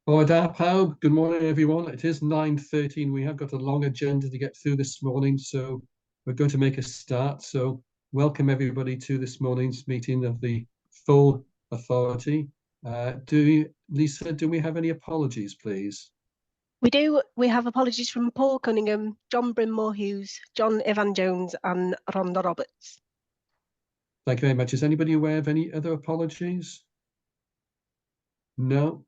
Awdurdod, good morning, everyone. It is 9:13. We have got a long agenda to get through this morning, so we're going to make a start. So welcome everybody to this morning's meeting of the full authority. Lisa, do we have any apologies, please? We do. We have apologies from Paul Cunningham, John Brinmore-Hughes, John Evan-Jones and Rhonda Roberts. Thank you very much. Is anybody aware of any other apologies? No.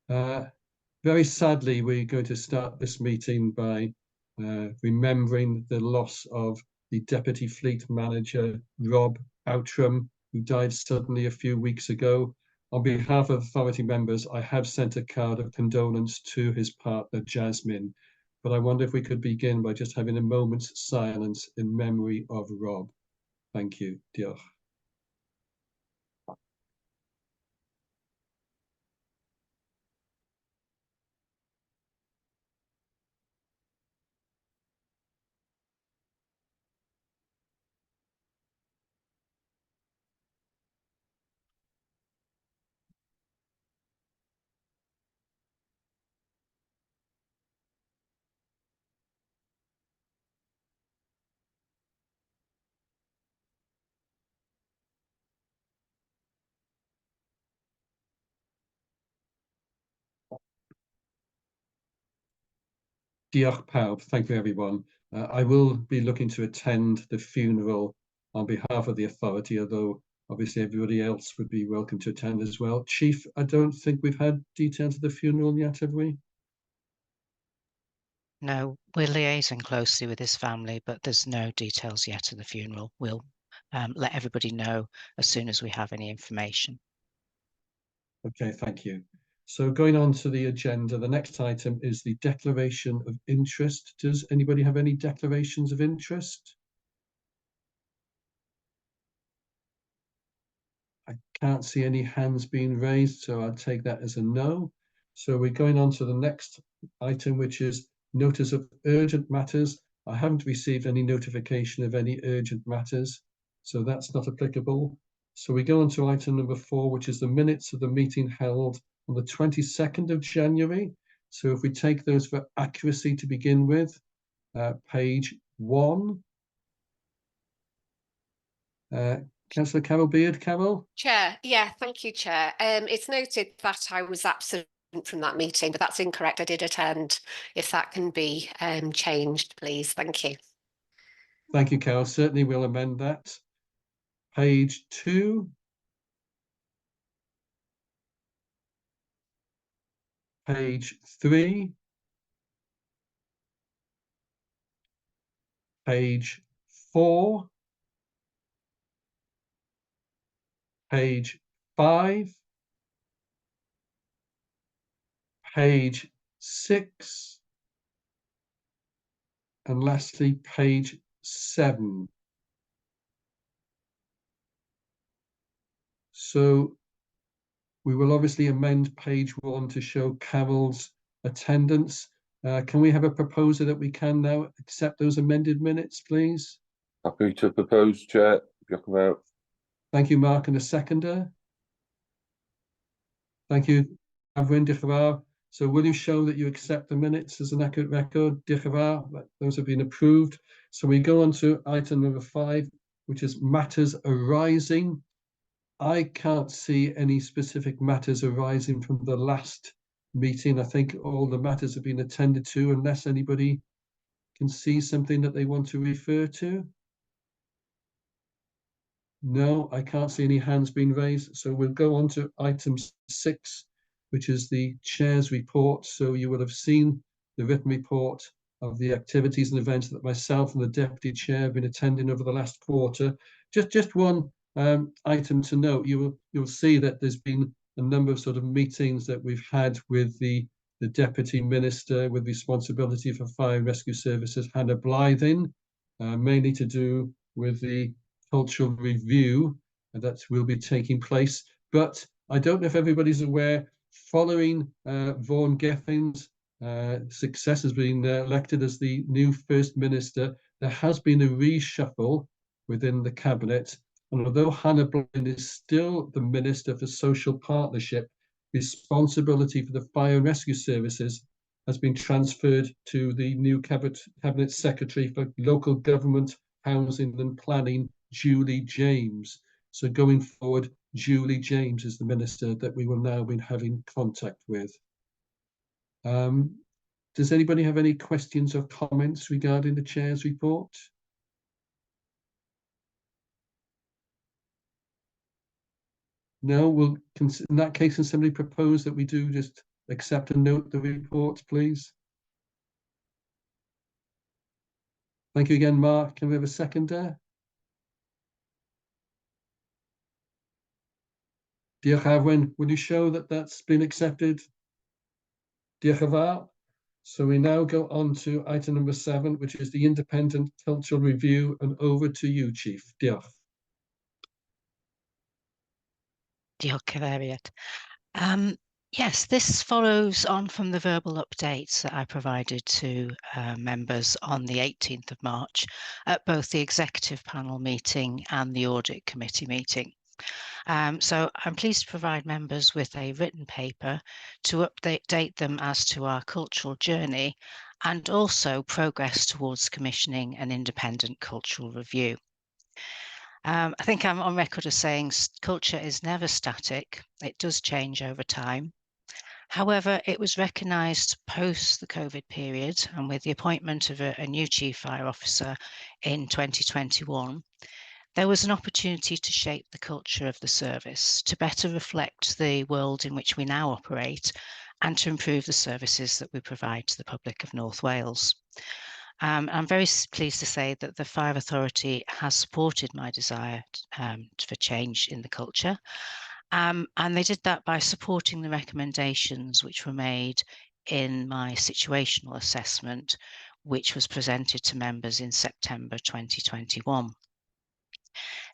Very sadly, we're going to start this meeting by remembering the loss of the Deputy Fleet Manager, Rob Outram, who died suddenly a few weeks ago. On behalf of authority members, I have sent a card of condolence to his partner, Jasmine, but I wonder if we could begin by just having a moment's silence in memory of Rob. Thank you. Diolch. Diolch pawb. Thank you, everyone. I will be looking to attend the funeral on behalf of the authority, although obviously everybody else would be welcome to attend as well. Chief, I don't think we've had details of the funeral yet, have we? No, we're liaising closely with his family, but there's no details yet of the funeral. We'll let everybody know as soon as we have any information. Okay, thank you. So going on to the agenda, the next item is the declaration of interest. Does anybody have any declarations of interest? I can't see any hands being raised, so I'll take that as a no. So we're going on to the next item, which is notice of urgent matters. I haven't received any notification of any urgent matters, so that's not applicable. So we go on to item number 4, which is the minutes of the meeting held on the 22nd of January. So if we take those for accuracy to begin with, page 1. Councillor Carol Beard. Carol? Chair, yeah, thank you, Chair. It's noted that I was absent from that meeting, but that's incorrect. I did attend. If that can be changed, please. Thank you. Thank you, Carol. Certainly we'll amend that. Page 2. Page 3. Page 4. Page 5. Page 6. And lastly, page 7. So we will obviously amend page 1 to show Carol's attendance. Can we have a proposer that we can now accept those amended minutes, please? Happy to propose, Chair. Thank you, Mark. And a seconder? Thank you, Avrin. Diolch yn fawr. So will you show that you accept the minutes as an accurate record? Diolch yn fawr. Those have been approved. So we go on to item number 5, which is matters arising. I can't see any specific matters arising from the last meeting. I think all the matters have been attended to, unless anybody can see something that they want to refer to. No, I can't see any hands being raised. So we'll go on to item 6, which is the chair's report. So you will have seen the written report of the activities and events that myself and the deputy chair have been attending over the last quarter. Just one item to note. You'll see that there's been a number of sort of meetings that we've had with the deputy minister with responsibility for fire and rescue services, Hannah Blythin, mainly to do with the cultural review that will be taking place. But I don't know if everybody's aware, following Vaughan Geffen's success as being elected as the new First Minister, there has been a reshuffle within the cabinet. And although Hannah Blythin is still the Minister for Social Partnership, responsibility for the fire and rescue services has been transferred to the new Cabinet Secretary for Local Government, Housing and Planning, Julie James. So going forward, Julie James is the minister that we will now be having contact with. Does anybody have any questions or comments regarding the Chair's report? No, we'll, in that case, can somebody propose that we do just accept and note the report, please? Thank you again, Mark. Can we have a second there? Diolch Arwen, will you show that that's been accepted? Diolch yn fawr. So we now go on to item number 7, which is the independent cultural review, and over to you, Chief. Diolch. Diolch, Cyfeiriad. Yes, this follows on from the verbal updates that I provided to members on the 18th of March at both the Executive Panel meeting and the Audit Committee meeting. So I'm pleased to provide members with a written paper to update them as to our cultural journey and also progress towards commissioning an independent cultural review. I think I'm on record as saying culture is never static. It does change over time. However, it was recognised post the COVID period and with the appointment of a new Chief Fire Officer in 2021, there was an opportunity to shape the culture of the service to better reflect the world in which we now operate and to improve the services that we provide to the public of North Wales. I'm very pleased to say that the Fire Authority has supported my desire for change in the culture. And they did that by supporting the recommendations which were made in my situational assessment, which was presented to members in September 2021.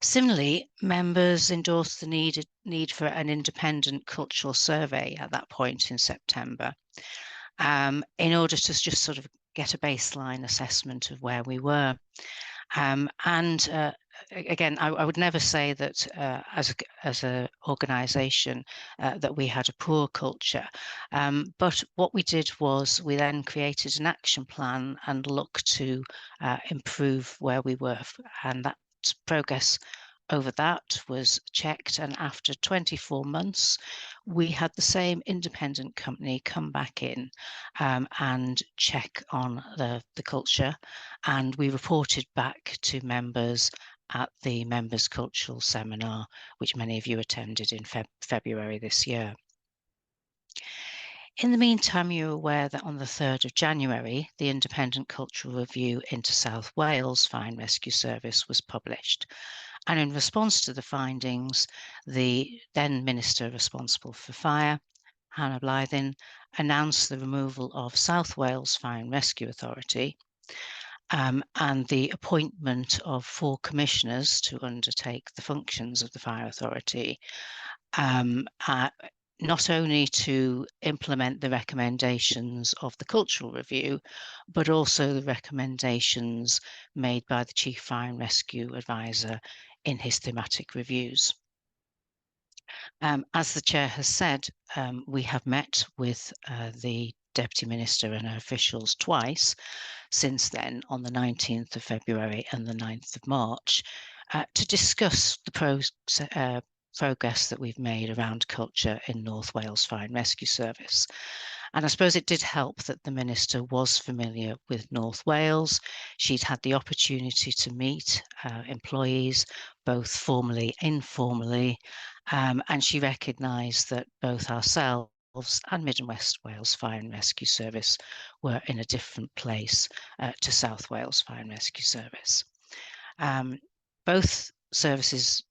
Similarly, members endorsed the need for an independent cultural survey at that point in September, in order to just sort of get a baseline assessment of where we were. Again, I would never say that as an organisation that we had a poor culture, but what we did was we then created an action plan and looked to improve where we were, and that progress over that was checked, and after 24 months we had the same independent company come back in and check on the culture, and we reported back to members at the Members Cultural Seminar, which many of you attended in February this year. In the meantime, you're aware that on the 3rd of January, the Independent Cultural Review into South Wales Fire and Rescue Service was published. And in response to the findings, the then Minister responsible for Fire, Hannah Blythin, announced the removal of South Wales Fire and Rescue Authority and the appointment of 4 commissioners to undertake the functions of the Fire Authority, not only to implement the recommendations of the cultural review, but also the recommendations made by the Chief Fire and Rescue Advisor in his thematic reviews. As the Chair has said, we have met with the Deputy Minister and her officials twice since then, on the 19th of February and the 9th of March, to discuss the progress that we've made around culture in North Wales Fire and Rescue Service. And I suppose it did help that the Minister was familiar with North Wales. She'd had the opportunity to meet employees, both formally and informally, and she recognised that both ourselves and Mid and West Wales Fire and Rescue Service were in a different place to South Wales Fire and Rescue Service. Both services,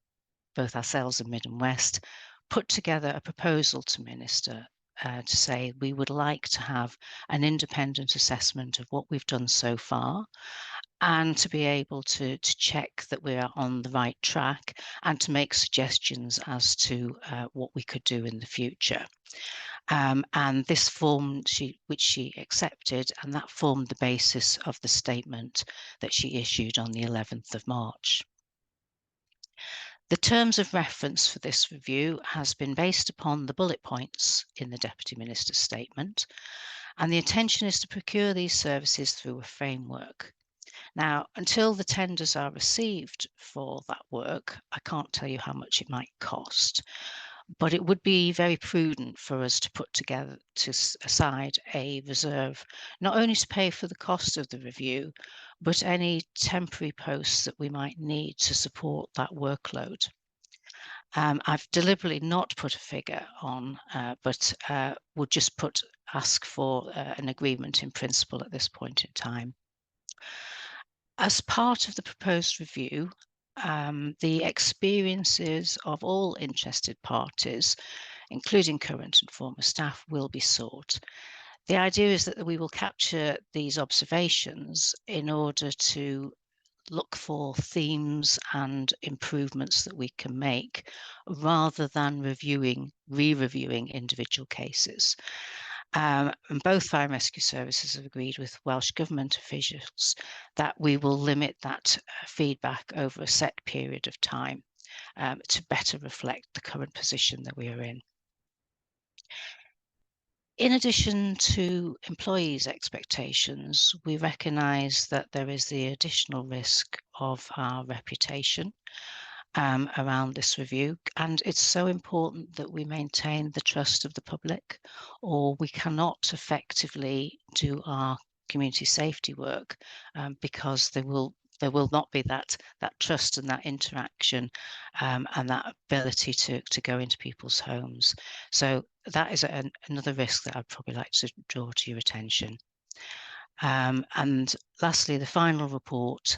both ourselves and Mid and West, put together a proposal to Minister to say we would like to have an independent assessment of what we've done so far, and to be able to check that we are on the right track and to make suggestions as to what we could do in the future. And this form, which she accepted, and that formed the basis of the statement that she issued on the 11th of March. The terms of reference for this review has been based upon the bullet points in the Deputy Minister's statement, and the intention is to procure these services through a framework. Now, until the tenders are received for that work, I can't tell you how much it might cost, but it would be very prudent for us to put aside a reserve, not only to pay for the cost of the review, but any temporary posts that we might need to support that workload. I've deliberately not put a figure on, but would just ask for an agreement in principle at this point in time. As part of the proposed review, the experiences of all interested parties, including current and former staff, will be sought. The idea is that we will capture these observations in order to look for themes and improvements that we can make, rather than re-reviewing individual cases. And both Fire and Rescue Services have agreed with Welsh Government officials that we will limit that feedback over a set period of time to better reflect the current position that we are in. In addition to employees' expectations, we recognise that there is the additional risk of our reputation around this review, and it's so important that we maintain the trust of the public, or we cannot effectively do our community safety work because there will not be that trust and that interaction and that ability to go into people's homes. So that is another risk that I'd probably like to draw to your attention. And lastly, the final report,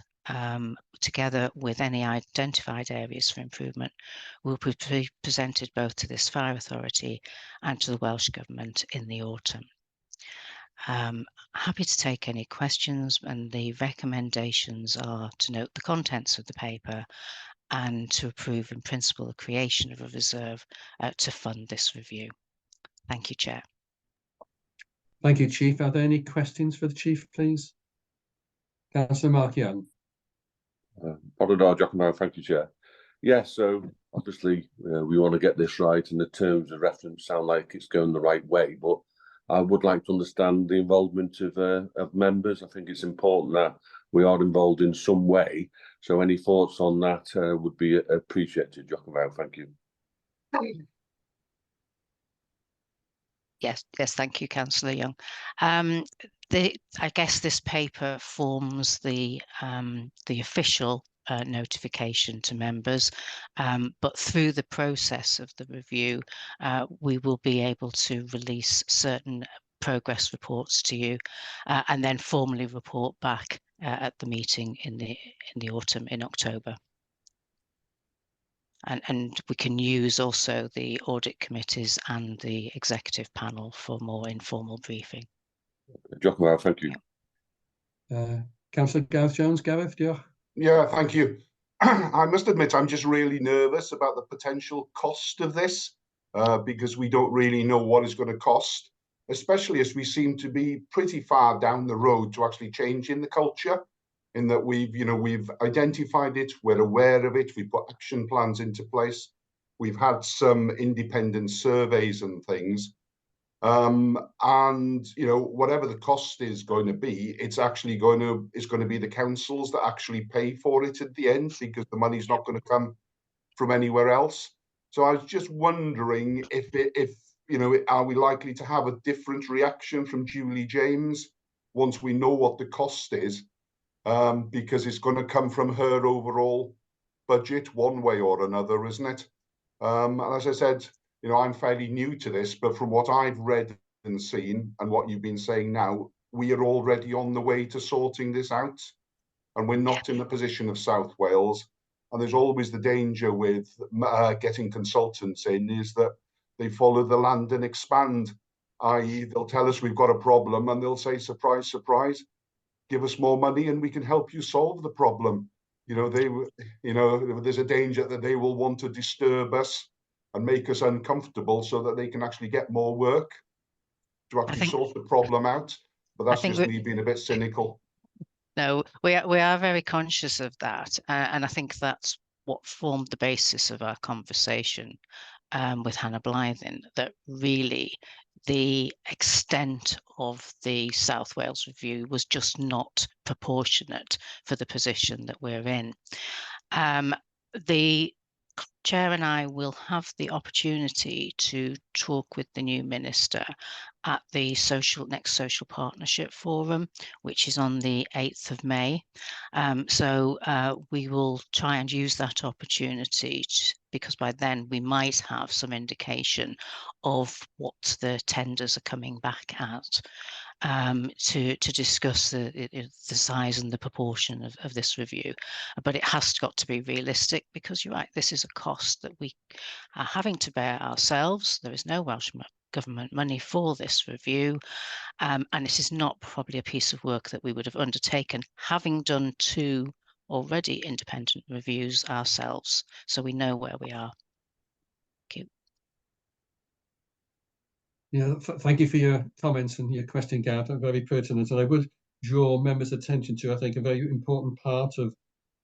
together with any identified areas for improvement, will be presented both to this Fire Authority and to the Welsh Government in the autumn. Happy to take any questions, and the recommendations are to note the contents of the paper and to approve in principle the creation of a reserve to fund this review. Thank you, Chair. Thank you, Chief. Are there any questions for the Chief, please? Councillor Mark Young. Awdurdod, thank you, Chair. Yes, so obviously we want to get this right, and the terms of reference sound like it's going the right way, but I would like to understand the involvement of members. I think it's important that we are involved in some way. So any thoughts on that would be appreciated, Joachim. Thank you. Yes, thank you, Councillor Young. I guess this paper forms the official notification to members, but through the process of the review, we will be able to release certain progress reports to you, and then formally report back at the meeting in the autumn in October. And we can use also the audit committees and the executive panel for more informal briefing. Joachim, thank you. Councillor Gareth Jones. Gareth, diolch. Yeah, thank you. I must admit, I'm just really nervous about the potential cost of this because we don't really know what it's going to cost, especially as we seem to be pretty far down the road to actually changing the culture, in that we've identified it, we're aware of it, we've put action plans into place, we've had some independent surveys and things. And whatever the cost is going to be, it's going to be the councils that actually pay for it at the end, because the money's not going to come from anywhere else. So I was just wondering if are we likely to have a different reaction from Julie James once we know what the cost is, because it's going to come from her overall budget one way or another, isn't it? And as I said, I'm fairly new to this, but from what I've read and seen and what you've been saying now, we are already on the way to sorting this out, and we're not in the position of South Wales. And there's always the danger with getting consultants in, is that they follow the land and expand, i.e. they'll tell us we've got a problem and they'll say, surprise, surprise, give us more money and we can help you solve the problem. There's a danger that they will want to disturb us and make us uncomfortable so that they can actually get more work to actually sort the problem out. But that's just me being a bit cynical. No, we are very conscious of that, and I think that's what formed the basis of our conversation with Hannah Blythen, that really the extent of the South Wales review was just not proportionate for the position that we're in. The Chair and I will have the opportunity to talk with the new minister at the next Social Partnership Forum, which is on the 8th of May. So we will try and use that opportunity because by then we might have some indication of what the tenders are coming back at. To discuss the size and the proportion of this review. But it has got to be realistic, because you're right, this is a cost that we are having to bear ourselves. There is no Welsh Government money for this review, and it is not probably a piece of work that we would have undertaken, having done 2 already independent reviews ourselves, so we know where we are. Thank you. Yeah, thank you for your comments and your question, Gareth. Very pertinent. And I would draw members' attention to, I think, a very important part of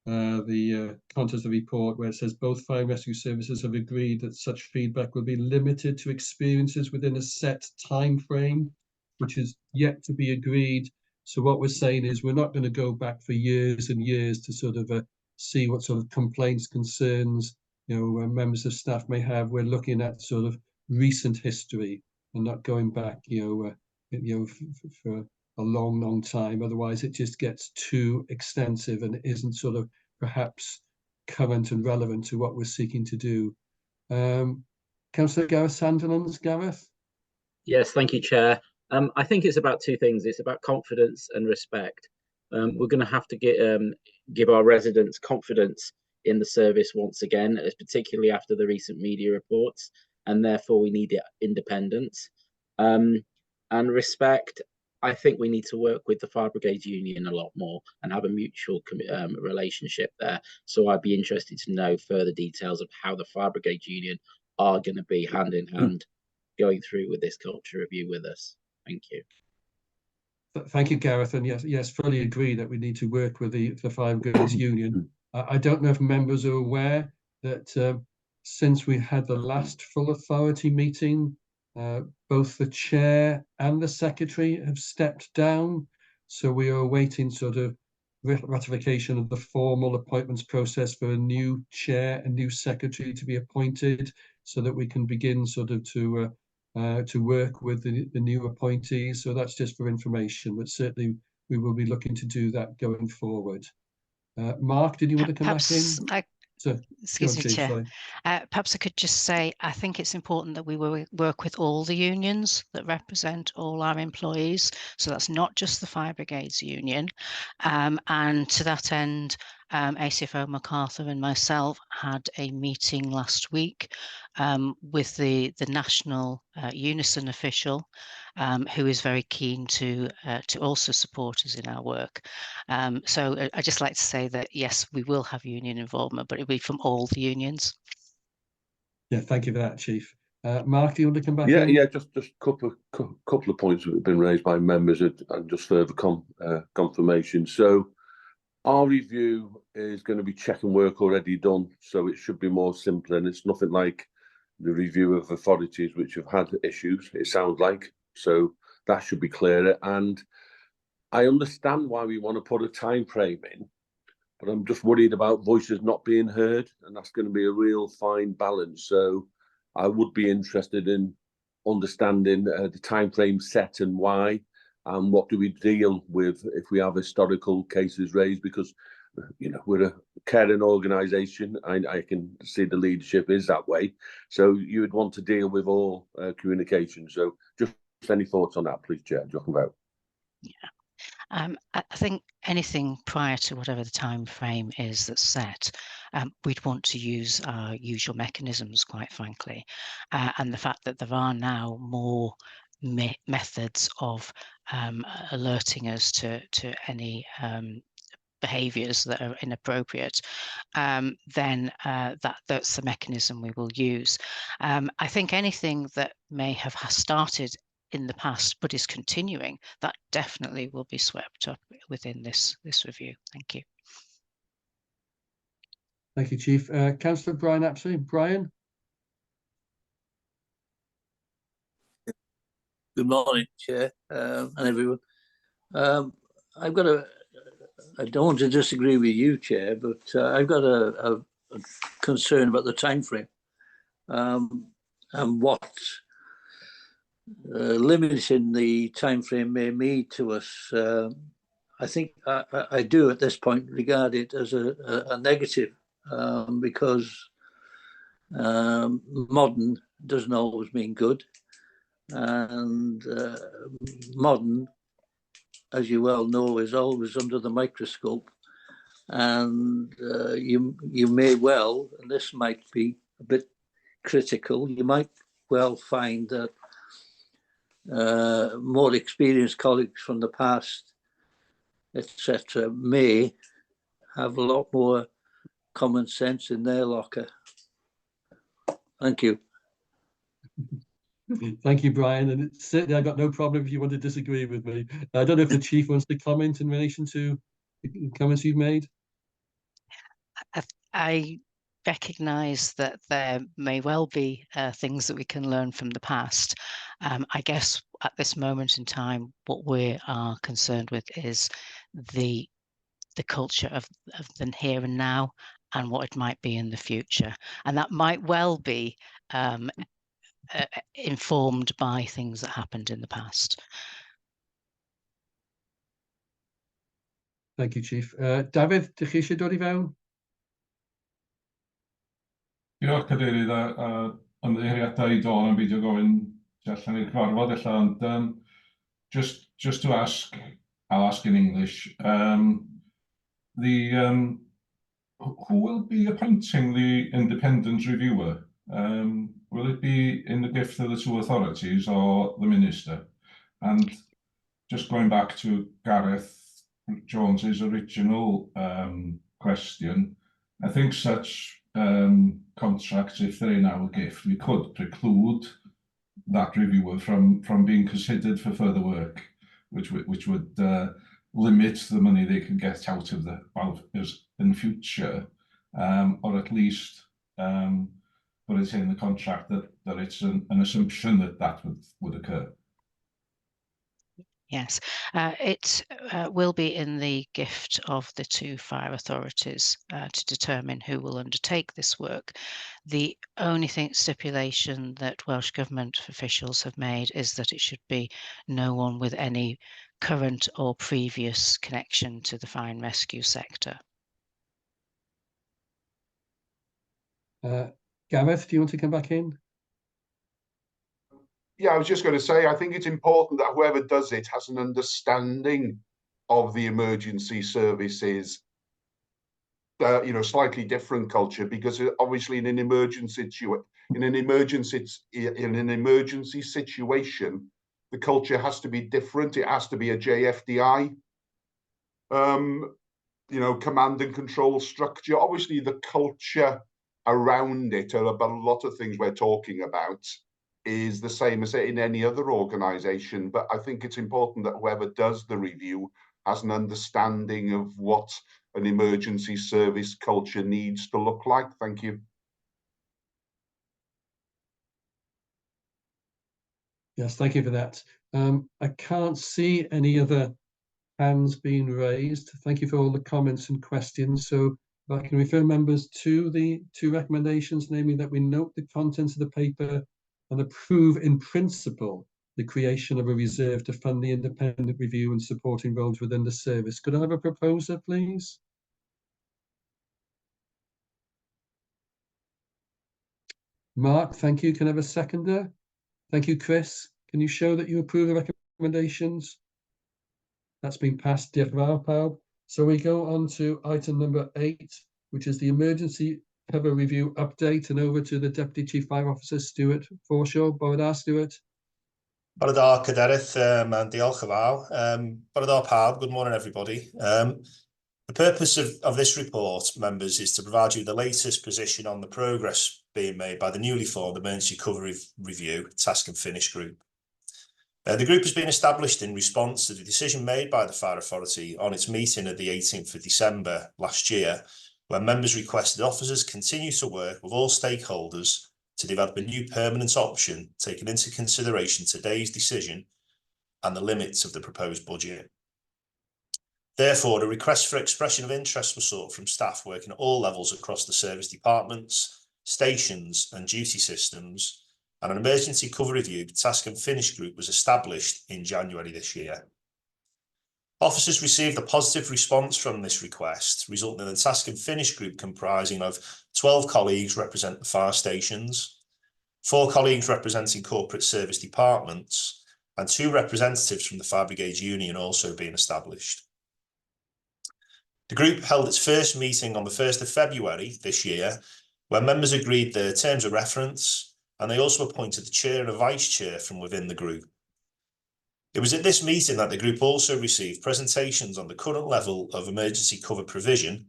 the content of the report, where it says both fire and rescue services have agreed that such feedback will be limited to experiences within a set time frame, which is yet to be agreed. So what we're saying is we're not going to go back for years and years to sort of see what sort of complaints, concerns, members of staff may have. We're looking at sort of recent history and not going back, for a long, long time. Otherwise, it just gets too extensive and isn't sort of perhaps current and relevant to what we're seeking to do. Councillor Gareth Sandilands, Gareth? Yes, thank you, Chair. I think it's about 2 things. It's about confidence and respect. We're going to have to give our residents confidence in the service once again, particularly after the recent media reports, and therefore we need independence. And respect, I think we need to work with the Fire Brigades Union a lot more and have a mutual relationship there. So I'd be interested to know further details of how the Fire Brigades Union are going to be hand in hand going through with this culture review with us. Thank you. Thank you, Gareth. And yes, fully agree that we need to work with the Fire Brigades Union. I don't know if members are aware that since we had the last full authority meeting, both the chair and the secretary have stepped down. So we are awaiting sort of ratification of the formal appointments process for a new chair and new secretary to be appointed, so that we can begin sort of to work with the new appointees. So that's just for information, but certainly we will be looking to do that going forward. Mark, did you want to come back in? Excuse me, Chair. Perhaps I could just say, I think it's important that we work with all the unions that represent all our employees. So that's not just the Fire Brigades Union. And to that end, ACFO MacArthur and myself had a meeting last week with the national Unison official, who is very keen to also support us in our work. So I'd just like to say that, yes, we will have union involvement, but it'll be from all the unions. Yeah, thank you for that, Chief. Mark, do you want to come back in? Yeah, just a couple of points that have been raised by members and just further confirmation. So our review is going to be check and work already done, so it should be more simple, and it's nothing like the review of authorities which have had issues, it sounds like. So that should be clearer. And I understand why we want to put a time frame in, but I'm just worried about voices not being heard, and that's going to be a real fine balance. So I would be interested in understanding the time frame set and why, and what do we deal with if we have historical cases raised, because we're a caring organisation. I can see the leadership is that way, so you would want to deal with all communication. So just any thoughts on that, please, Chair? Yeah. I think anything prior to whatever the time frame is that's set, we'd want to use our usual mechanisms, quite frankly. And the fact that there are now more methods of alerting us to any behaviours that are inappropriate, then that's the mechanism we will use. I think anything that may have started in the past but is continuing, that definitely will be swept up within this review. Thank you. Thank you, Chief. Councillor Brian Apsley. Brian? Good morning, Chair, and everyone. I've got I don't want to disagree with you, Chair, but I've got a concern about the time frame and what limiting the time frame may mean to us. I think I do at this point regard it as a negative because modern doesn't always mean good. And modern, as you well know, is always under the microscope, and you may well, and this might be a bit critical, you might well find that more experienced colleagues from the past, etc., may have a lot more common sense in their locker. Thank you. Thank you, Brian. And certainly I've got no problem if you want to disagree with me. I don't know if the Chief wants to comment in relation to the comments you've made. I recognise that there may well be things that we can learn from the past. I guess at this moment in time, what we are concerned with is the culture of the here and now and what it might be in the future. And that might well be informed by things that happened in the past. Thank you, Chief. Dafydd, dych chi eisiau dod I fewn? Diolch, Cadeirydd, a ymddiheuriadau I Dawn am beidio gofyn tu allan i'r cyfarfod, ond just to ask, I'll ask in English. Who will be appointing the independent reviewer? Will it be in the gift of the two authorities or the Minister? And just going back to Gareth Jones's original question, I think such contracts, if they're in our gift, we could preclude that reviewer from being considered for further work, which would limit the money they can get out of us in the future, or at least put it in the contract that it's an assumption that would occur. Yes, it will be in the gift of the two fire authorities to determine who will undertake this work. The only stipulation that Welsh Government officials have made is that it should be no one with any current or previous connection to the fire and rescue sector. Gareth, do you want to come back in? Yeah, I was just going to say, I think it's important that whoever does it has an understanding of the emergency services, slightly different culture, because obviously in an emergency situation, the culture has to be different. It has to be a JFDI, command and control structure. Obviously, the culture around it, about a lot of things we're talking about, is the same as in any other organisation. But I think it's important that whoever does the review has an understanding of what an emergency service culture needs to look like. Thank you. Yes, thank you for that. I can't see any other hands being raised. Thank you for all the comments and questions. So if I can refer members to the two recommendations, namely that we note the contents of the paper and approve in principle the creation of a reserve to fund the independent review and supporting roles within the service. Could I have a proposer, please? Mark, thank you. Can I have a seconder? Thank you, Chris. Can you show that you approve the recommendations? That's been passed. Diolch yn fawr pawb. So we go on to item number 8, which is the emergency cover review update, and over to the Deputy Chief Fire Officer, Stuart Forshaw. Bore da, Stuart. Bore da, Cadeirydd, and diolch yn fawr. Bore da pawb, good morning everybody. The purpose of this report, members, is to provide you the latest position on the progress being made by the newly formed Emergency Cover Review Task and Finish Group. The group has been established in response to the decision made by the Fire Authority on its meeting of the 18th of December last year where members requested officers continue to work with all stakeholders to develop a new permanent option, taking into consideration today's decision and the limits of the proposed budget. Therefore, a request for expression of interest was sought from staff working at all levels across the service departments, stations and duty systems, and an emergency cover review task and finish group was established in January this year. Officers received a positive response from this request, resulting in a task and finish group comprising of 12 colleagues representing the fire stations, 4 colleagues representing corporate service departments, and 2 representatives from the Fire Brigades Union also being established. The group held its first meeting on the 1st of February this year, where members agreed their terms of reference, and they also appointed the chair and a vice chair from within the group. It was at this meeting that the group also received presentations on the current level of emergency cover provision,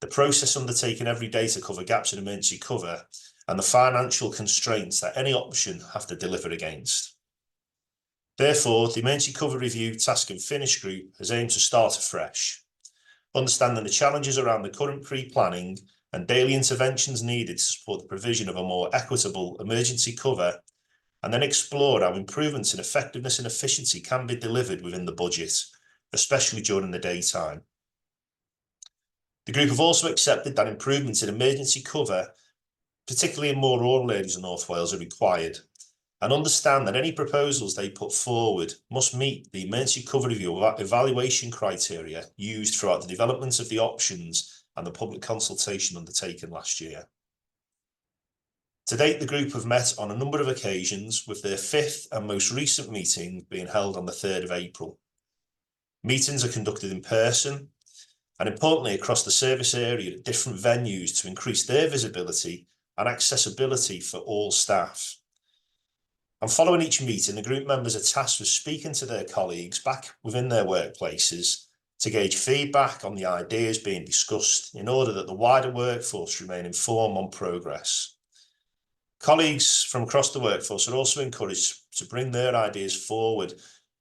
the process undertaken every day to cover gaps in emergency cover, and the financial constraints that any option have to deliver against. Therefore, the Emergency Cover Review Task and Finish Group has aimed to start afresh, understanding the challenges around the current pre-planning and daily interventions needed to support the provision of a more equitable emergency cover, and then explore how improvements in effectiveness and efficiency can be delivered within the budget, especially during the daytime. The group have also accepted that improvements in emergency cover, particularly in more rural areas of North Wales, are required, and understand that any proposals they put forward must meet the emergency cover review evaluation criteria used throughout the development of the options and the public consultation undertaken last year. To date, the group have met on a number of occasions, with their 5th and most recent meeting being held on the 3rd of April. Meetings are conducted in person and, importantly, across the service area at different venues to increase their visibility and accessibility for all staff. And following each meeting, the group members are tasked with speaking to their colleagues back within their workplaces to gauge feedback on the ideas being discussed in order that the wider workforce remain informed on progress. Colleagues from across the workforce are also encouraged to bring their ideas forward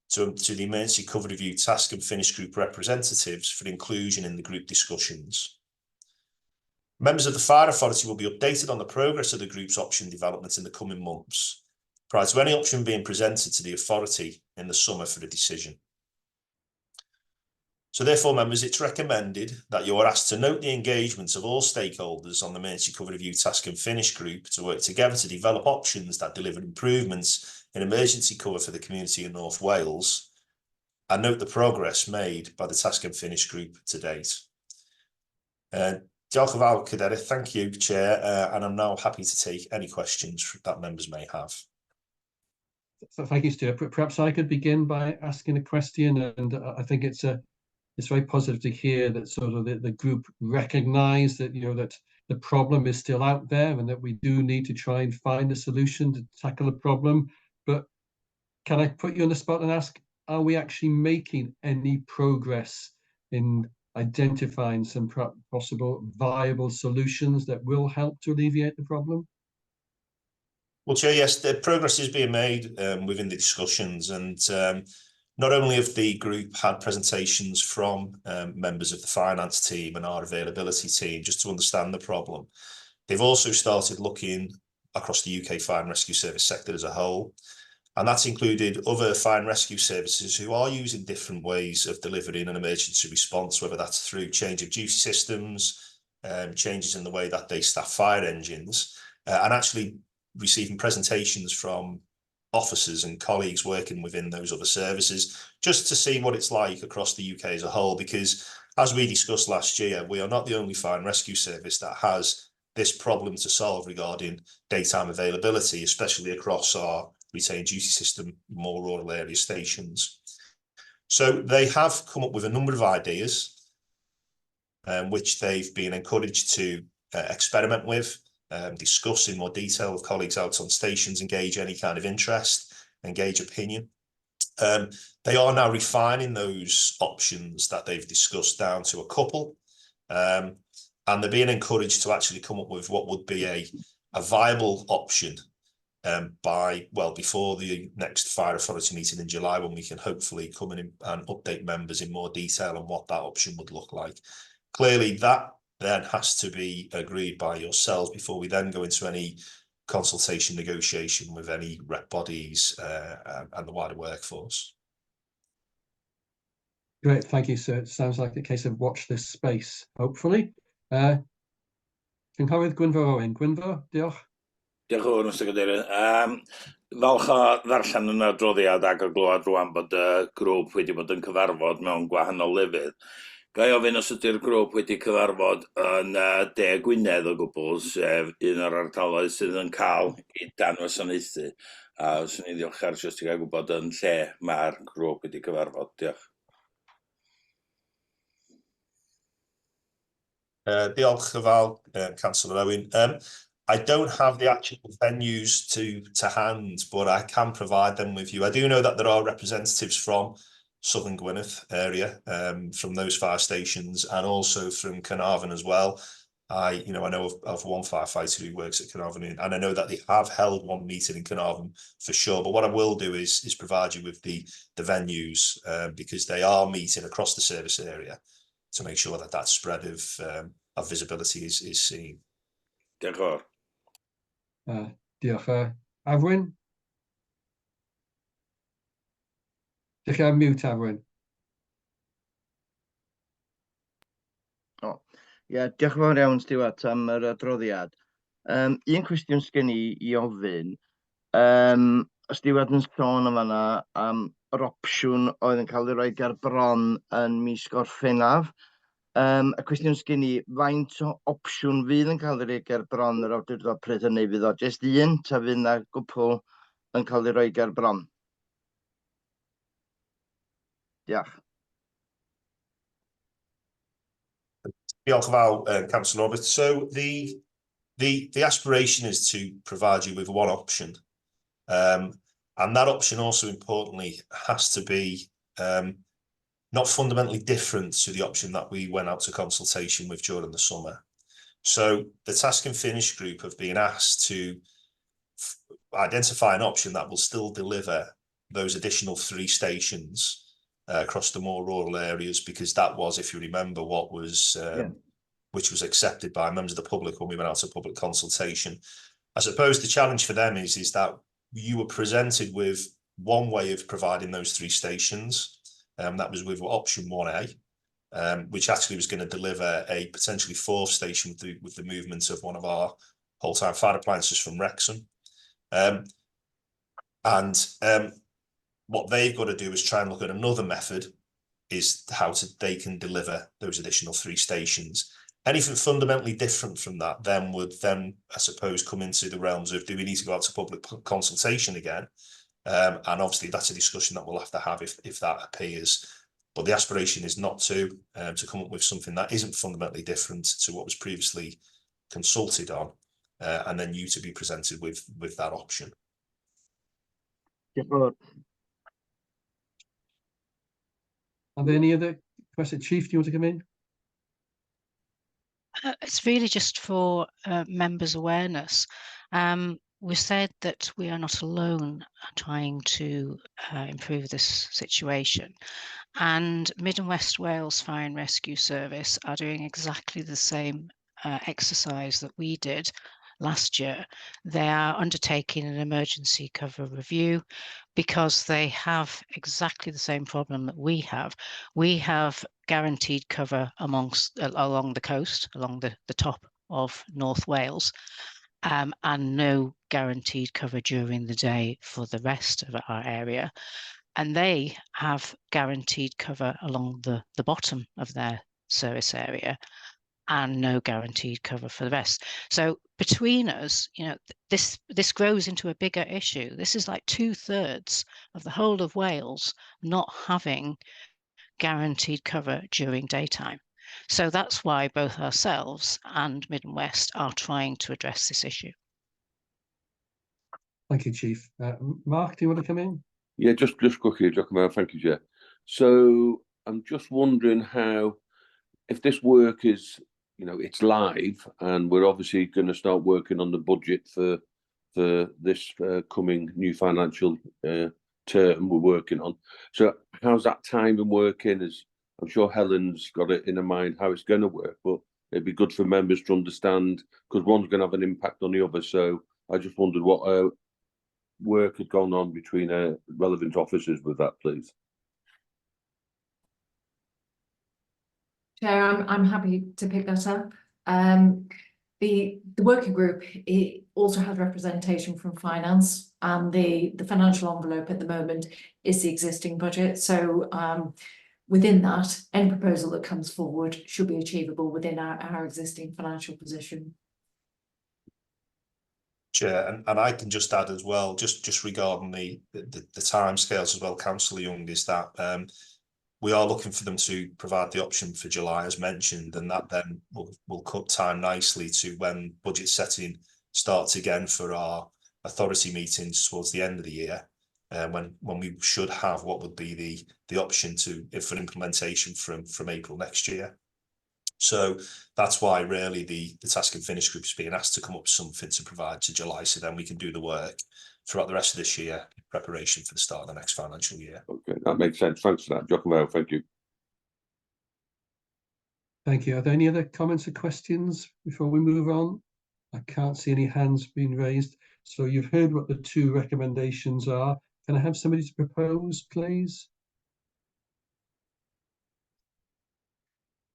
to the Emergency Cover Review Task and Finish Group representatives for inclusion in the group discussions. Members of the Fire Authority will be updated on the progress of the group's option development in the coming months, prior to any option being presented to the authority in the summer for a decision. So therefore, members, it's recommended that you are asked to note the engagements of all stakeholders on the Emergency Cover Review Task and Finish Group to work together to develop options that deliver improvements in emergency cover for the community in North Wales, and note the progress made by the Task and Finish Group to date. Diolch yn fawr, Cadeirydd. Thank you, Chair, and I'm now happy to take any questions that members may have. So thank you, Stuart. Perhaps I could begin by asking a question, and I think it's very positive to hear that sort of the group recognise that, that the problem is still out there and that we do need to try and find a solution to tackle the problem. But can I put you on the spot and ask, are we actually making any progress in identifying some possible viable solutions that will help to alleviate the problem? Well, Chair, yes, the progress is being made within the discussions, and not only have the group had presentations from members of the finance team and our availability team just to understand the problem, they've also started looking across the UK fire and rescue service sector as a whole, and that's included other fire and rescue services who are using different ways of delivering an emergency response, whether that's through change of duty systems, changes in the way that they staff fire engines, and actually receiving presentations from officers and colleagues working within those other services, just to see what it's like across the UK as a whole, because as we discussed last year, we are not the only fire and rescue service that has this problem to solve regarding daytime availability, especially across our retained duty system, more rural area stations. So they have come up with a number of ideas, which they've been encouraged to experiment with, discuss in more detail with colleagues out on stations, engage any kind of interest, engage opinion. They are now refining those options that they've discussed down to a couple, and they're being encouraged to actually come up with what would be a viable option before the next Fire Authority meeting in July, when we can hopefully come in and update members in more detail on what that option would look like. Clearly, that then has to be agreed by yourselves before we then go into any consultation negotiation with any rep bodies and the wider workforce. Great, thank you, sir. It sounds like a case of watch this space, hopefully. Cynghorydd Gwynfor Owen. Gwynfor, diolch. Diolch yn fawr, Mr Cadeirydd. Falch o ddarllen yn adroddiad ac o glywed rwan bod y grŵp wedi bod yn cyfarfod mewn gwahanol lefydd. Ga i ofyn os ydy'r grŵp wedi cyfarfod yn De Gwynedd o gwbl, sef un o'r ardaloedd sydd yn cael I danwasanaethu. A os yn I ddiolchgar jyst I gael gwybod yn lle mae'r grŵp wedi cyfarfod. Diolch. Diolch yn fawr, Councillor Owen. I don't have the actual venues to hand, but I can provide them with you. I do know that there are representatives from Southern Gwynedd area, from those fire stations, and also from Carnarvon as well. I know of one firefighter who works at Carnarvon, and I know that they have held one meeting in Carnarvon for sure. But what I will do is provide you with the venues, because they are meeting across the service area to make sure that that spread of visibility is seen. Diolch yn fawr. Diolch. Afwyn? Diolch am mute, Afwyn. Diolch yn fawr iawn, Stewart, am yr adroddiad. Un cwestiwn sgen I ofyn. Stewart yn sôn am yna am yr opsiwn oedd yn cael ei roi ger bron yn mis Gorffennaf. Y cwestiwn sgen I, faint o opsiwn fydd yn cael ei roi ger bron yr awdurdod pryd hynny? Fydd o jyst un, ta fydd yna gwpl yn cael ei roi ger bron? Diolch. Diolch yn fawr, Councillor Roberts. So the aspiration is to provide you with one option, and that option also importantly has to be not fundamentally different to the option that we went out to consultation with during the summer. So the Task and Finish group have been asked to identify an option that will still deliver those additional 3 stations across the more rural areas, because that was, if you remember, what was which was accepted by members of the public when we went out to public consultation. I suppose the challenge for them is that you were presented with one way of providing those 3 stations. That was with option 1A, which actually was going to deliver a potentially 4th station with the movement of one of our whole-time fire appliances from Wrexham. What they've got to do is try and look at another method, is how they can deliver those additional 3 stations. Anything fundamentally different from that would I suppose, come into the realms of, do we need to go out to public consultation again? And obviously that's a discussion that we'll have to have if that appears. But the aspiration is not to come up with something that isn't fundamentally different to what was previously consulted on, and then you to be presented with that option. Are there any other questions? Chief, do you want to come in? It's really just for members' awareness. We said that we are not alone trying to improve this situation, and Mid and West Wales Fire and Rescue Service are doing exactly the same exercise that we did last year. They are undertaking an emergency cover review because they have exactly the same problem that we have. We have guaranteed cover along the coast, along the top of North Wales, and no guaranteed cover during the day for the rest of our area. And they have guaranteed cover along the bottom of their service area and no guaranteed cover for the rest. So between us, this grows into a bigger issue. This is like 2/3 of the whole of Wales not having guaranteed cover during daytime. So that's why both ourselves and Mid and West are trying to address this issue. Thank you, Chief. Mark, do you want to come in? Yeah, just quickly, thank you, Chair. So I'm just wondering how, if this work is, it's live, and we're obviously going to start working on the budget for this coming new financial term we're working on. So how's that timing working? I'm sure Helen's got it in her mind how it's going to work, but it'd be good for members to understand, because one's going to have an impact on the other. So I just wondered what work had gone on between relevant officers with that, please. Chair, I'm happy to pick that up. The working group, it also had representation from finance, and the financial envelope at the moment is the existing budget. So within that, any proposal that comes forward should be achievable within our existing financial position. Chair, and I can just add as well, just regarding the timescales as well, Councillor Young, is that we are looking for them to provide the option for July, as mentioned, and that then will cut time nicely to when budget setting starts again for our authority meetings towards the end of the year, when we should have what would be the option for implementation from April next year. So that's why really the task and finish group is being asked to come up with something to provide to July, so then we can do the work throughout the rest of this year in preparation for the start of the next financial year. Okay, that makes sense. Thanks for that, Giacomo. Thank you. Thank you. Are there any other comments or questions before we move on? I can't see any hands being raised. So you've heard what the two recommendations are. Can I have somebody to propose, please?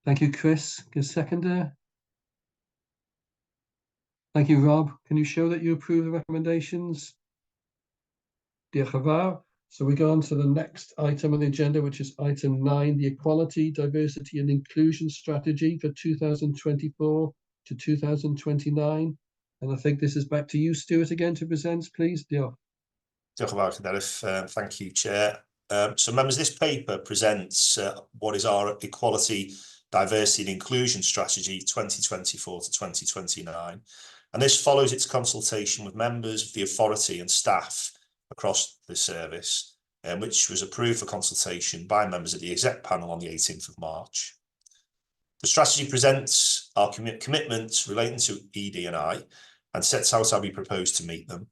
Thank you, Chris. Can seconder? Thank you, Rob. Can you show that you approve the recommendations? Diolch yn fawr. So we go on to the next item on the agenda, which is item 9, the Equality, Diversity and Inclusion Strategy for 2024 to 2029. And I think this is back to you, Stuart, again to present, please. Diolch. Diolch yn fawr, Cadeirydd. Thank you, Chair. So members, this paper presents what is our Equality, Diversity and Inclusion Strategy 2024 to 2029. And this follows its consultation with members of the authority and staff across the service, which was approved for consultation by members of the exec panel on the 18th of March. The strategy presents our commitments relating to ED&I and sets out how we propose to meet them.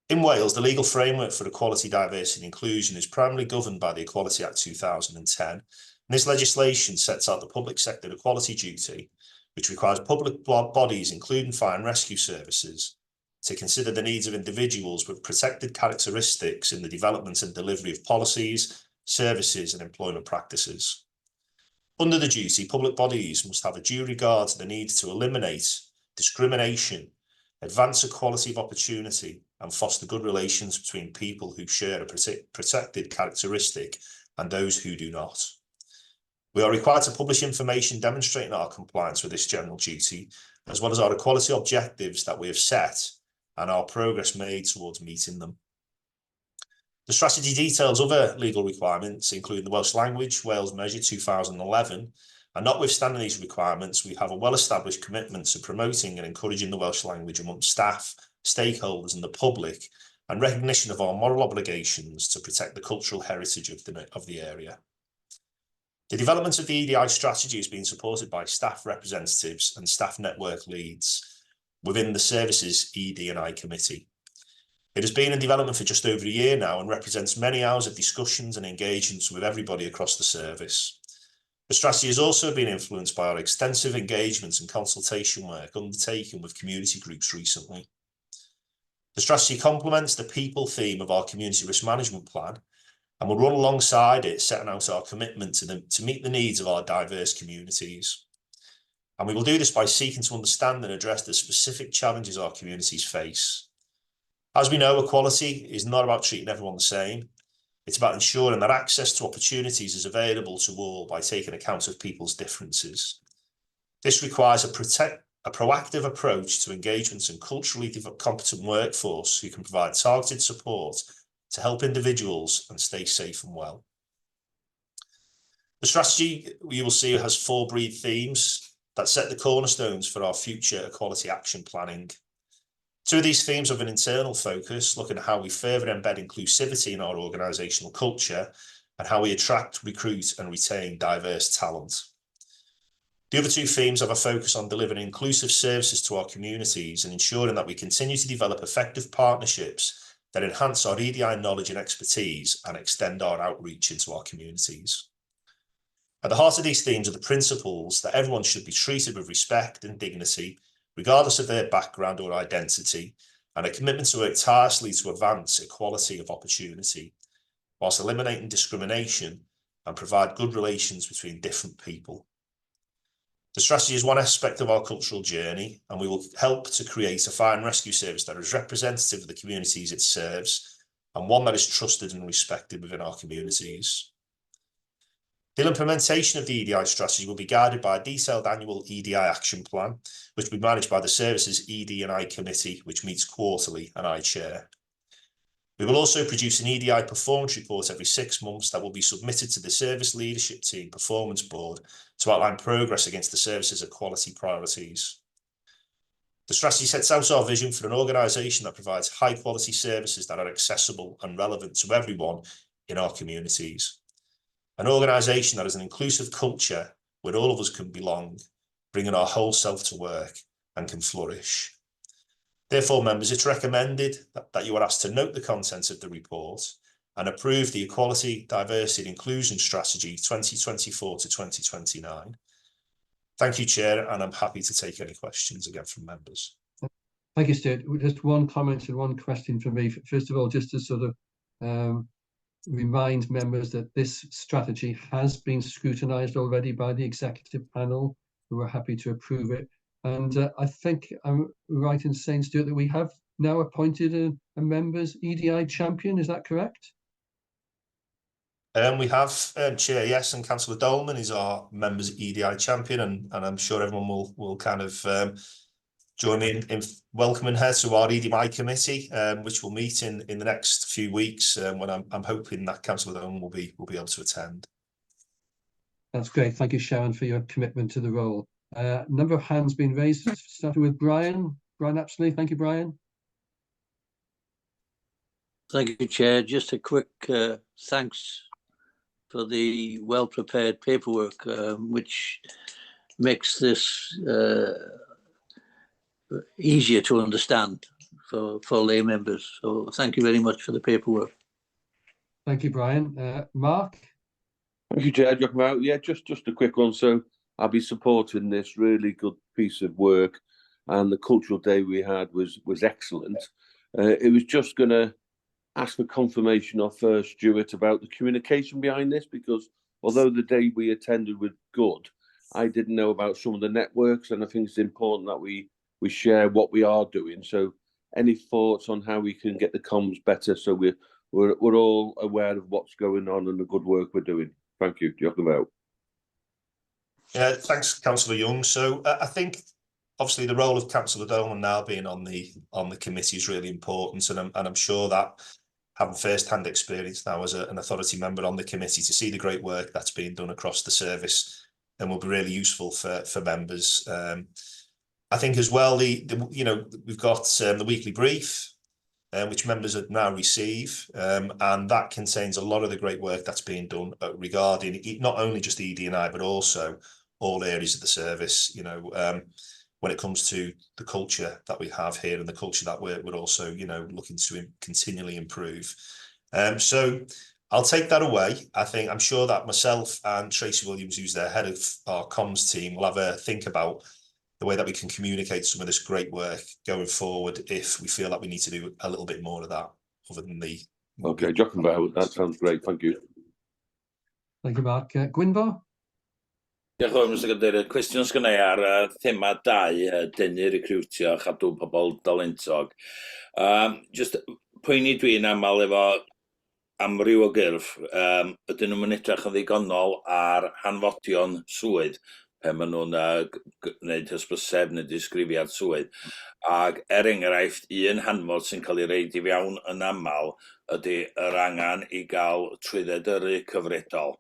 In Wales, the legal framework for equality, diversity and inclusion is primarily governed by the Equality Act 2010. And this legislation sets out the public sector equality duty, which requires public bodies, including fire and rescue services, to consider the needs of individuals with protected characteristics in the development and delivery of policies, services and employment practices. Under the duty, public bodies must have a due regard to the need to eliminate discrimination, advance equality of opportunity and foster good relations between people who share a protected characteristic and those who do not. We are required to publish information demonstrating our compliance with this general duty, as well as our equality objectives that we have set and our progress made towards meeting them. The strategy details other legal requirements, including the Welsh Language Wales Measure 2011, and notwithstanding these requirements, we have a well-established commitment to promoting and encouraging the Welsh language amongst staff, stakeholders and the public, and recognition of our moral obligations to protect the cultural heritage of the area. The development of the EDI strategy has been supported by staff representatives and staff network leads within the services ED&I committee. It has been in development for just over a year now and represents many hours of discussions and engagements with everybody across the service. The strategy has also been influenced by our extensive engagements and consultation work undertaken with community groups recently. The strategy complements the people theme of our community risk management plan and will run alongside it, setting out our commitment to meet the needs of our diverse communities. And we will do this by seeking to understand and address the specific challenges our communities face. As we know, equality is not about treating everyone the same. It's about ensuring that access to opportunities is available to all by taking account of people's differences. This requires a proactive approach to engagements and culturally competent workforce who can provide targeted support to help individuals and stay safe and well. The strategy, you will see, has 4 brief themes that set the cornerstones for our future equality action planning. 2 of these themes have an internal focus, looking at how we further embed inclusivity in our organisational culture and how we attract, recruit and retain diverse talent. The other 2 themes have a focus on delivering inclusive services to our communities and ensuring that we continue to develop effective partnerships that enhance our EDI knowledge and expertise and extend our outreach into our communities. At the heart of these themes are the principles that everyone should be treated with respect and dignity, regardless of their background or identity, and a commitment to work tirelessly to advance equality of opportunity, whilst eliminating discrimination and provide good relations between different people. The strategy is one aspect of our cultural journey, and we will help to create a fire and rescue service that is representative of the communities it serves, and one that is trusted and respected within our communities. The implementation of the EDI strategy will be guided by a detailed annual EDI action plan, which will be managed by the service's ED&I committee, which meets quarterly and I chair. We will also produce an EDI performance report every 6 months that will be submitted to the Service Leadership Team Performance Board to outline progress against the service's equality priorities. The strategy sets out our vision for an organisation that provides high-quality services that are accessible and relevant to everyone in our communities. An organisation that has an inclusive culture where all of us can belong, bringing our whole self to work and can flourish. Therefore, members, it's recommended that you are asked to note the contents of the report and approve the Equality, Diversity and Inclusion Strategy 2024 to 2029. Thank you, Chair, and I'm happy to take any questions again from members. Thank you, Stuart. Just one comment and one question from me. First of all, just to sort of remind members that this strategy has been scrutinised already by the executive panel, who are happy to approve it. And I think I'm right in saying, Stuart, that we have now appointed a members EDI champion. Is that correct? We have, Chair, yes, and Councillor Dolman is our members EDI champion, and I'm sure everyone will kind of join me in welcoming her to our EDI committee, which will meet in the next few weeks, when I'm hoping that Councillor Dolman will be able to attend. That's great. Thank you, Sharon, for your commitment to the role. Number of hands being raised, starting with Brian. Brian Apsley. Thank you, Brian. Thank you, Chair. Just a quick thanks for the well-prepared paperwork, which makes this easier to understand for lay members. So thank you very much for the paperwork. Thank you, Brian. Mark. Thank you, Chair. Yeah, just a quick one. So I'll be supporting this really good piece of work, and the cultural day we had was excellent. It was just going to ask for confirmation of Stuart about the communication behind this, because although the day we attended was good, I didn't know about some of the networks, and I think it's important that we share what we are doing. So any thoughts on how we can get the comms better so we're all aware of what's going on and the good work we're doing? Thank you. Yeah, thanks, Councillor Young. So I think obviously the role of Councillor Dolman now being on the committee is really important, and I'm sure that having first-hand experience now as an authority member on the committee to see the great work that's being done across the service, then will be really useful for members. I think as well, we've got the weekly brief, which members now receive, and that contains a lot of the great work that's being done regarding not only just ED&I, but also all areas of the service, when it comes to the culture that we have here and the culture that we're also, looking to continually improve. So I'll take that away. I'm sure that myself and Tracy Williams, who's the head of our comms team, will have a think about the way that we can communicate some of this great work going forward, if we feel that we need to do a little bit more of that, other than the... Okay, that sounds great. Thank you. Thank you, Mark. Gwynfor? Diolch yn fawr, Mr Cadeirydd. Cwestiwn sgynnau ar thema 2, denu recriwtio a chadw pobl dalentog. Just poeni dwi'n aml efo amryw o gyrff, ydyn nhw'n edrych yn ddigonol ar hanfodion swydd, pe maen nhw'n gwneud hysbyseb neu disgrifiad swydd. Ac enghraifft, un hanfod sy'n cael ei reid i fewn yn aml ydy yr angen i gael trwyddedyru cyfredol.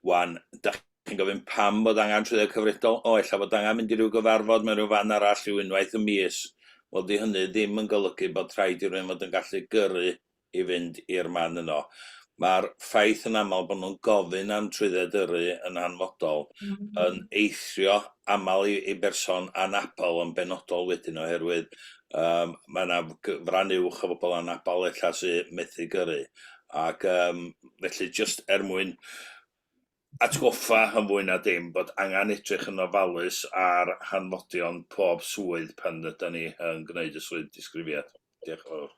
Wan, chi'n gofyn pam bod angen trwyddedu'r cyfredol? Ella bod angen mynd i ryw gyfarfod mewn rhyw fan arall ryw unwaith y mis. Wel, di hynny ddim yn golygu bod rhaid i rywun fod yn gallu gyrru i fynd i'r man yno. Mae'r ffaith yn aml bod nhw'n gofyn am trwyddedyru yn hanfodol yn eithrio aml i berson anabl yn benodol wedyn, oherwydd mae yna fran uwch o bobl anabl ella sy'n methu gyrru. Ac felly, just mwyn atgoffa yn fwy na dim bod angen edrych yn ofalus ar hanfodion pob swydd pan ydyn ni yn gwneud y swydd disgrifiad. Diolch yn fawr.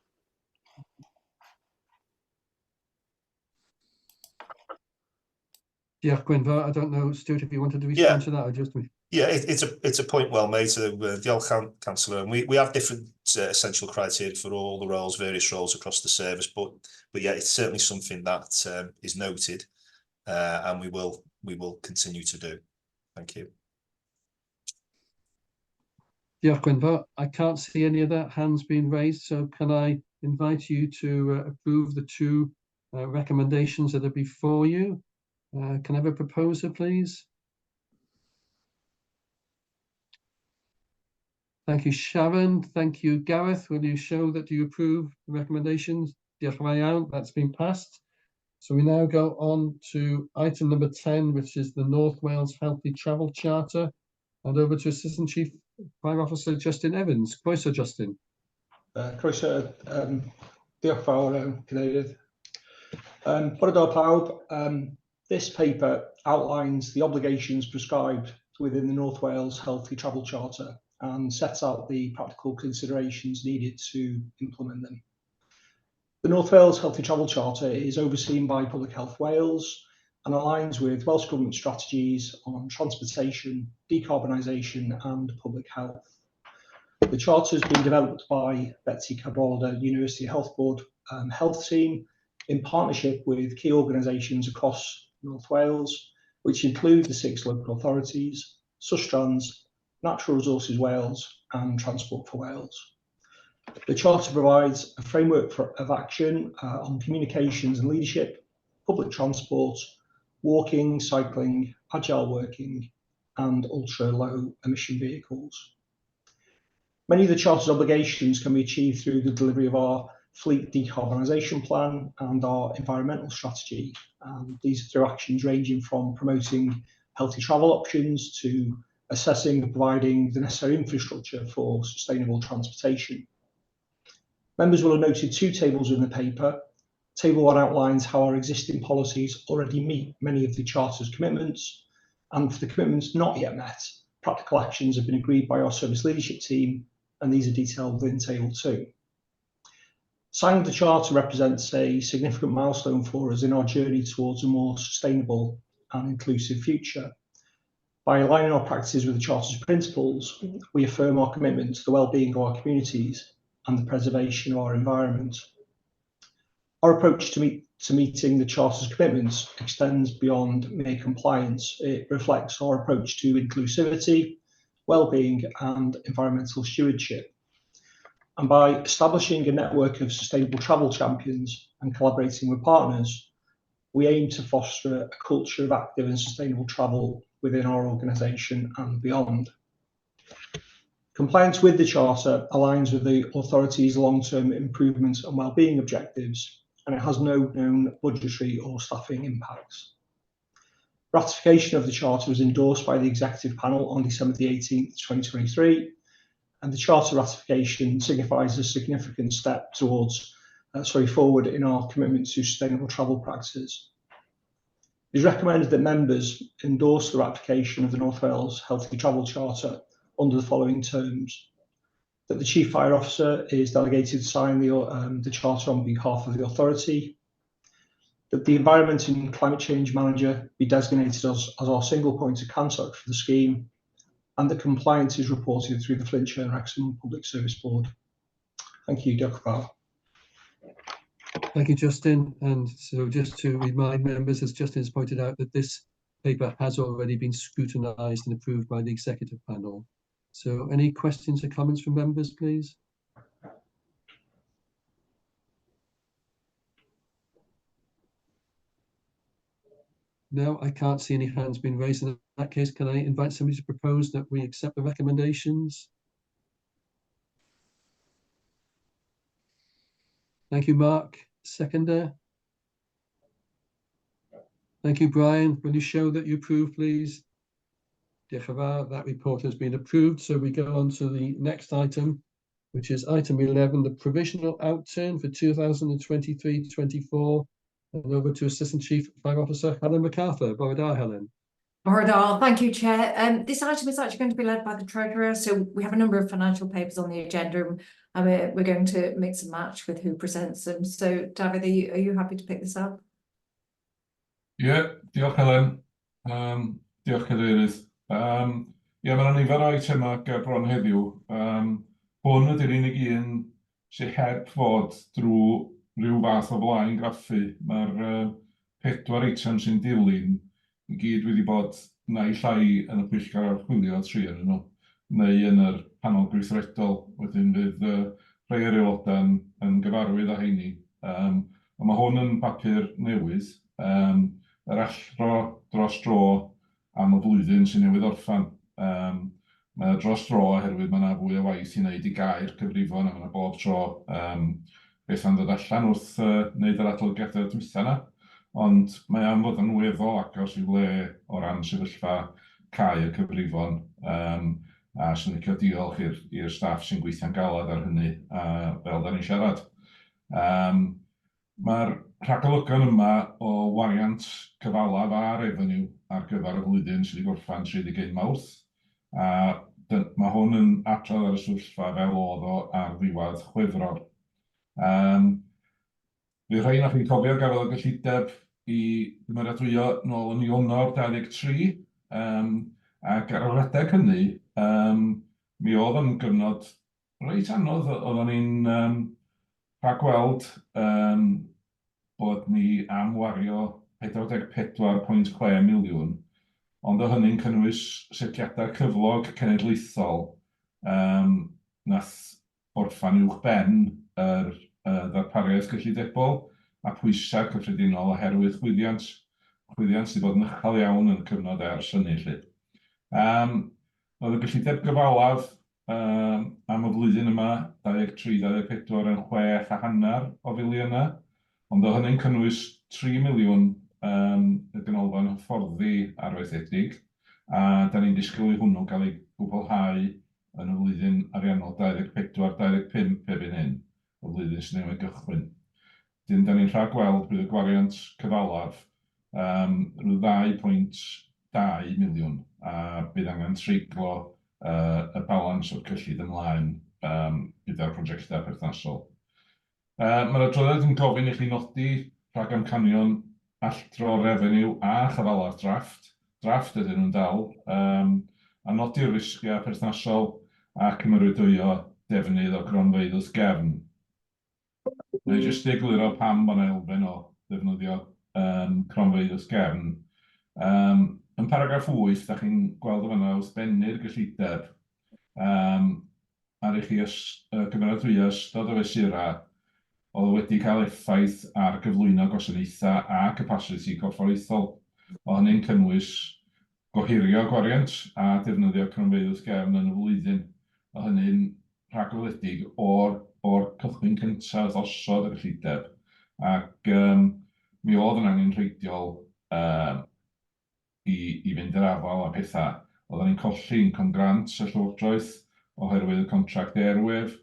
Diolch Gwynfor. I don't know, Stuart, if you wanted to respond to that or just me. Yeah, it's a point well made. So, diolch, Councillor. And we have different essential criteria for all the roles, various roles across the service, but yeah, it's certainly something that is noted, and we will continue to do. Thank you. Diolch Gwynfor. I can't see any other hands being raised, so can I invite you to approve the two recommendations that are before you? Can I have a proposer, please? Thank you, Sharon. Thank you, Gareth. Will you show that you approve the recommendations? Diolch yn fawr iawn. That's been passed. So we now go on to item number 10, which is the North Wales Healthy Travel Charter, and over to Assistant Chief Fire Officer Justin Evans. Croeso, Justin. Croeso, diolch yn fawr, Cadeirydd. Bore da pawb. This paper outlines the obligations prescribed within the North Wales Healthy Travel Charter and sets out the practical considerations needed to implement them. The North Wales Healthy Travel Charter is overseen by Public Health Wales and aligns with Welsh Government strategies on transportation, decarbonisation and public health. The Charter has been developed by Betsy Cadwaladr University Health Board Health Team in partnership with key organisations across North Wales, which include the 6 local authorities, Sustrans, Natural Resources Wales and Transport for Wales. The Charter provides a framework of action on communications and leadership, public transport, walking, cycling, agile working and ultra-low emission vehicles. Many of the Charter's obligations can be achieved through the delivery of our fleet decarbonisation plan and our environmental strategy. These are through actions ranging from promoting healthy travel options to assessing and providing the necessary infrastructure for sustainable transportation. Members will have noted 2 tables in the paper. Table 1 outlines how our existing policies already meet many of the Charter's commitments, and for the commitments not yet met, practical actions have been agreed by our service leadership team, and these are detailed within Table 2. Signing the Charter represents a significant milestone for us in our journey towards a more sustainable and inclusive future. By aligning our practices with the Charter's principles, we affirm our commitment to the well-being of our communities and the preservation of our environment. Our approach to meeting the Charter's commitments extends beyond mere compliance. It reflects our approach to inclusivity, well-being and environmental stewardship. And by establishing a network of sustainable travel champions and collaborating with partners, we aim to foster a culture of active and sustainable travel within our organisation and beyond. Compliance with the Charter aligns with the authority's long-term improvement and wellbeing objectives, and it has no known budgetary or staffing impacts. Ratification of the Charter was endorsed by the Executive Panel on December the 18th, 2023, and the Charter ratification signifies a significant step forward in our commitment to sustainable travel practices. It is recommended that members endorse the ratification of the North Wales Healthy Travel Charter under the following terms: that the Chief Fire Officer is delegated to sign the Charter on behalf of the authority, that the Environment and Climate Change Manager be designated as our single point of contact for the scheme, and that compliance is reported through the Flintshire and Wrexham Public Service Board. Thank you, Dr. Powell. Thank you, Justin. And so just to remind members, as Justin has pointed out, that this paper has already been scrutinised and approved by the Executive Panel. So any questions or comments from members, please? No, I can't see any hands being raised. In that case, can I invite somebody to propose that we accept the recommendations? Thank you, Mark. Seconder. Thank you, Brian. Will you show that you approve, please? That report has been approved. So we go on to the next item, which is item 11, the provisional outturn for 2023-24 And over to Assistant Chief Fire Officer Helen MacArthur. Bore da, Helen. Bore da, thank you, Chair. This item is actually going to be led by the Treasurer, so we have a number of financial papers on the agenda, and we're going to mix and match with who presents them. So, David, are you happy to pick this up? Ie, diolch Helen. Diolch Cadeirydd. Ie, mae yna nifer o eitemau bron heddiw. Hwn ydy'r unig un sydd heb fod drwy rhyw fath o blaen graffu. Mae'r 4 eitem sy'n dilyn i gyd wedi bod neu llai yn y pwyllgor archwilio 3 yn nhw, neu yn yr panel gweithredol. Wedyn fydd rhai o'r aelodau yn gyfarwydd â heini. Ond mae hwn yn bapur newydd. Yr allro dros dro am y flwyddyn sy'n newydd orffan. Mae dros dro oherwydd mae yna fwy o waith i wneud i gair cyfrifon, a mae yna bob tro beth yn dod allan wrth wneud yr adolygiadau dwytha yna. Ond mae am fod yn weddol agos i le o ran sefyllfa cau y cyfrifon. A sy'n licio diolch i'r staff sy'n gweithio'n galad ar hynny, fel da ni'n siarad. Mae'r rhagolygon yma o wariant cyfalaf a revenue ar gyfer y flwyddyn sydd wedi gorffan 31 Mawrth. A mae hwn yn adrodd ar y sefyllfa fel oedd o ar ddiwedd Chwefror. Fydd rhain o'ch chi'n cofio gafodd y gyllideb i ymeradwyo nôl yn Ionawr 23. Ac ar yr adeg hynny, mi oedd yn gyfnod reit anodd. Oedden ni'n rhagweld bod ni am wario 44.6 miliwn, ond o hynny'n cynnwys setiadau cyflog cenedlaethol nath orffan uwch ben yr ddarpariaeth gyllidebol a pwysau cyffredinol oherwydd chwyddiant sydd bod yn uchel iawn yn y cyfnod ers hynny. Oedd y gyllideb gyfalaf am y flwyddyn yma 23-24 yn 6.5 o filiynau, ond o hynny'n cynnwys 3 miliwn y ganolfan hyfforddi arfaethedig, a da ni'n disgwyl i hwnnw gael ei gwblhau yn y flwyddyn ariannol 24-25 erbyn hyn, y flwyddyn sy'n newydd gychwyn. Dyn, da ni'n rhagweld bydd y gwariant cyfalaf rhyw 2.2 miliwn, a bydd angen treiglo y balans o'r cyllid ymlaen gyda'r prosiectau perthnasol. Mae'r adroddiad yn gofyn i chi nodi rhag amcanion alltro revenue a chyfalaf drafft ydyn nhw'n dal, a nodi'r risgiau perthnasol a cymerwydwyo defnydd o gronfeydd wrth gefn. Neu jyst egluro pam bod yna elfen o ddefnyddio cronfeydd wrth gefn. Yn paragraff 8, da chi'n gweld o fyna wrth bennu'r gyllideb ar eich gymeradwyo ystod o fesura oedd wedi cael effaith ar gyflwyno gwasanaethau a capacity corfforaethol. O hynny'n cynnwys gohirio gwariant a defnyddio cronfeydd wrth gefn yn y flwyddyn. O hynny'n rhagweledig o'r cychwyn cyntaf osod y gyllideb. Ac mi oedd yn angenrheidiol i fynd yr afal a pethau. Oedden ni'n colli income grants y Llywodraeth oherwydd y contract airwave,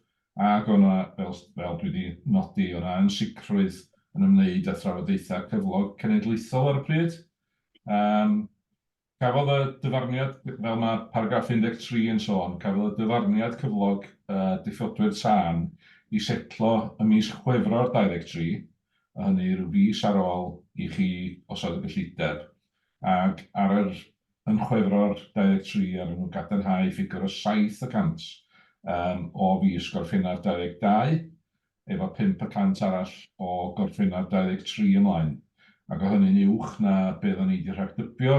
ac o'na, fel dwi wedi nodi, o'na yn sicrwydd yn ymwneud â thrafodaethau cyflog cenedlaethol ar y pryd. Cafodd y dyfarniad, fel mae paragraff 13 yn sôn, cafodd y dyfarniad cyflog diffodwyr tân i setlo ym mis Chwefror 23, a hynny rhyw fis ar ôl i chi osod y gyllideb. Ac yn Chwefror 23 ar nhw gadarnhau ffigur o 7% o fis Gorffennaf 22, efo 5% arall o Gorffennaf 23 ymlaen. Ac o hynny'n uwch na beth o'n i wedi rhagdybio,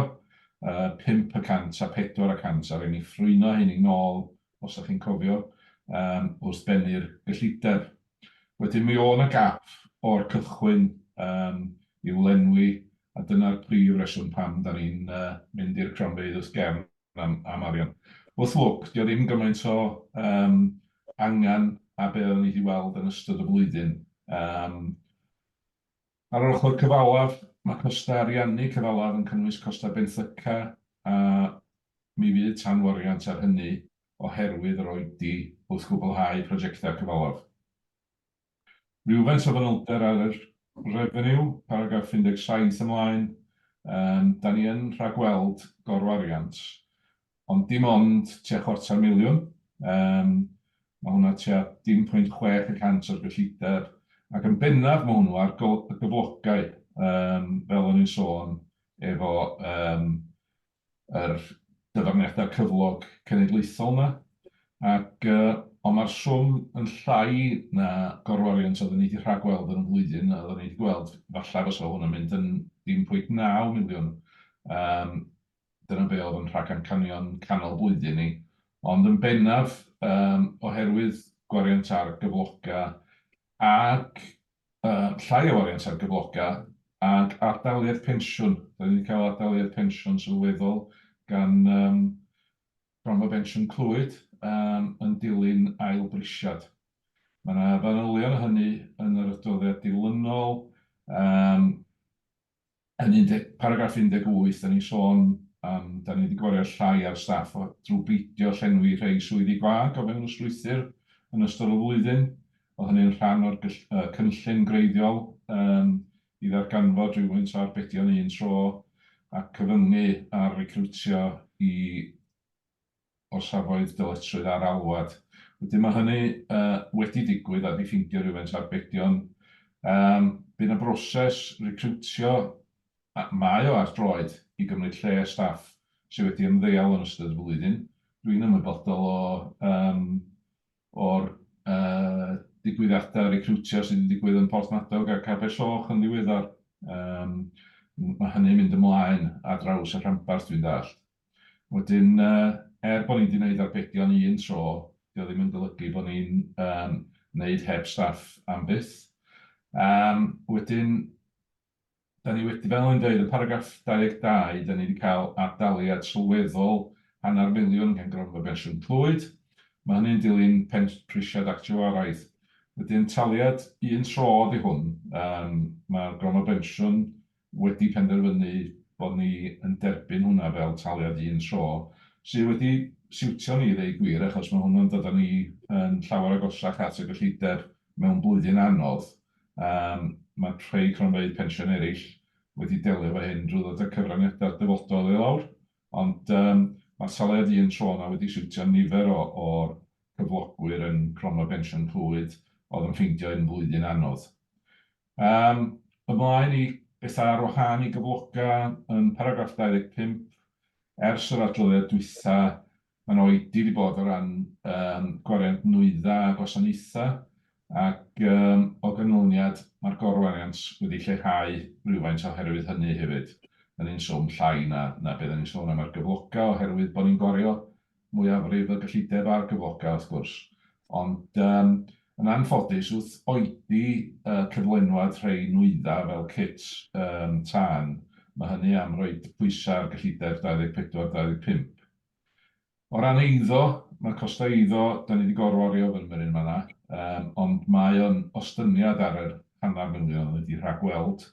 5% a 4% ar ein i ffrwyno hynny nôl, os ydych chi'n cofio, wrth bennu'r gyllideb. Wedyn mi o'n y gap o'r cychwyn i'w lenwi, a dyna'r prif reswm pam da ni'n mynd i'r cronfeydd wrth gefn am arian. Wrth lwc, dio ddim gymaint o angen a be o'n i wedi weld yn ystod y flwyddyn. Ar yr ochr cyfalaf, mae costau ariannu cyfalaf yn cynnwys costau benthyca, a mi fydd tanwariant ar hynny oherwydd yr oedi wrth gwblhau prosiectau cyfalaf. Rhywfaint o fanylder ar yr revenue, paragraff 17 ymlaen, da ni yn rhagweld gorwariant, ond dim ond tua £250,000. Mae hwnna tua 0.6% o'r gyllideb, ac yn bennaf mae hwnnw ar y gyflogau, fel o'n i'n sôn, efo yr dyfarniadau cyflog cenedlaethol yna. Ac ond mae'r swm yn llai na gorwariant oedden ni wedi rhagweld yn y flwyddyn, a oedden ni wedi gweld falle fysa hwn yn mynd yn 1.9 miliwn. Dyna be oedd yn rhagamcanion canol blwyddyn ni. Ond yn bennaf, oherwydd gwariant ar gyfloga ac llai o wariant ar gyfloga ac ardaliad pensiwn. Da ni wedi cael ardaliad pensiwn sylweddol gan Cronfa Pensiwn Clwyd yn dilyn ail brisiad. Mae yna fanylion o hynny yn yr adroddiad dilynol. Yn paragraff 18, da ni'n sôn da ni wedi gwario llai ar staff drwy beidio llenwi rhai swyddi gwag o fewn y strwythur yn ystod y flwyddyn. Oedd hynny'n rhan o'r cynllun greiddiol i ddarganfod rhywfaint o arbedion un tro a cyfyngu ar recriwtio i orsafoedd dyletswydd ar alwad. Wedyn mae hynny wedi digwydd a di ffeindio rhywfaint o arbedion. Bydd y broses recriwtio mae o ar droed i gymryd lle staff sydd wedi ymddeol yn ystod y flwyddyn. Dwi'n ymwybodol o'r digwyddiadau recriwtio sydd wedi digwydd yn Porthmadog ac Abersoch yn ddiweddar. Mae hynny'n mynd ymlaen a draws y rhanbarth dwi'n dallt. Wedyn, bod ni wedi gwneud arbedion un tro, dio ddim yn golygu bod ni'n gwneud heb staff am byth. Wedyn, da ni wedi, fel yn dweud, yn paragraff 22, da ni wedi cael ardaliad sylweddol £500,000 gan Gronfa Pensiwn Clwyd. Mae hynny'n dilyn prisiad actuaraidd. Wedyn taliad un tro di hwn. Mae'r Gronfa Pensiwn wedi penderfynu bod ni yn derbyn hwnna fel taliad un tro, sydd wedi siwtio ni ddeu gwir, achos mae hwnna'n dod â ni yn llawer agosach at y gyllideb mewn blwyddyn anodd. Mae rhai cronfeydd pensiwn eraill wedi delio efo hyn drwy ddod â cyfraniadau'r dyfodol i lawr, ond mae'r taliad un tro yna wedi siwtio nifer o'r cyflogwyr yn Cronfa Pensiwn Clwyd oedd yn ffeindio yn blwyddyn anodd. Ymlaen i bethau ar wahân i gyfloga yn paragraff 25, ers yr adroddiad dwytha, mae'n oedi wedi bod o ran gwariant nwydda a gwasanaethau, ac o ganlyniad mae'r gorwariant wedi lleihau rhywfaint oherwydd hynny hefyd. Da ni'n sôn llai na beth da ni'n sôn am ar gyfloga oherwydd bod ni'n gwario mwyafrif y gyllideb ar gyfloga wrth gwrs. Ond yn anffodus wrth oedi cyflenwad rhai nwydda fel kits tân, mae hynny am roi pwysau ar gyllideb 24-25. O ran eiddo, mae costau eiddo, da ni wedi gorwario fy myryn yma, ond mae o'n ostyniad ar yr £500,000 wedi rhagweld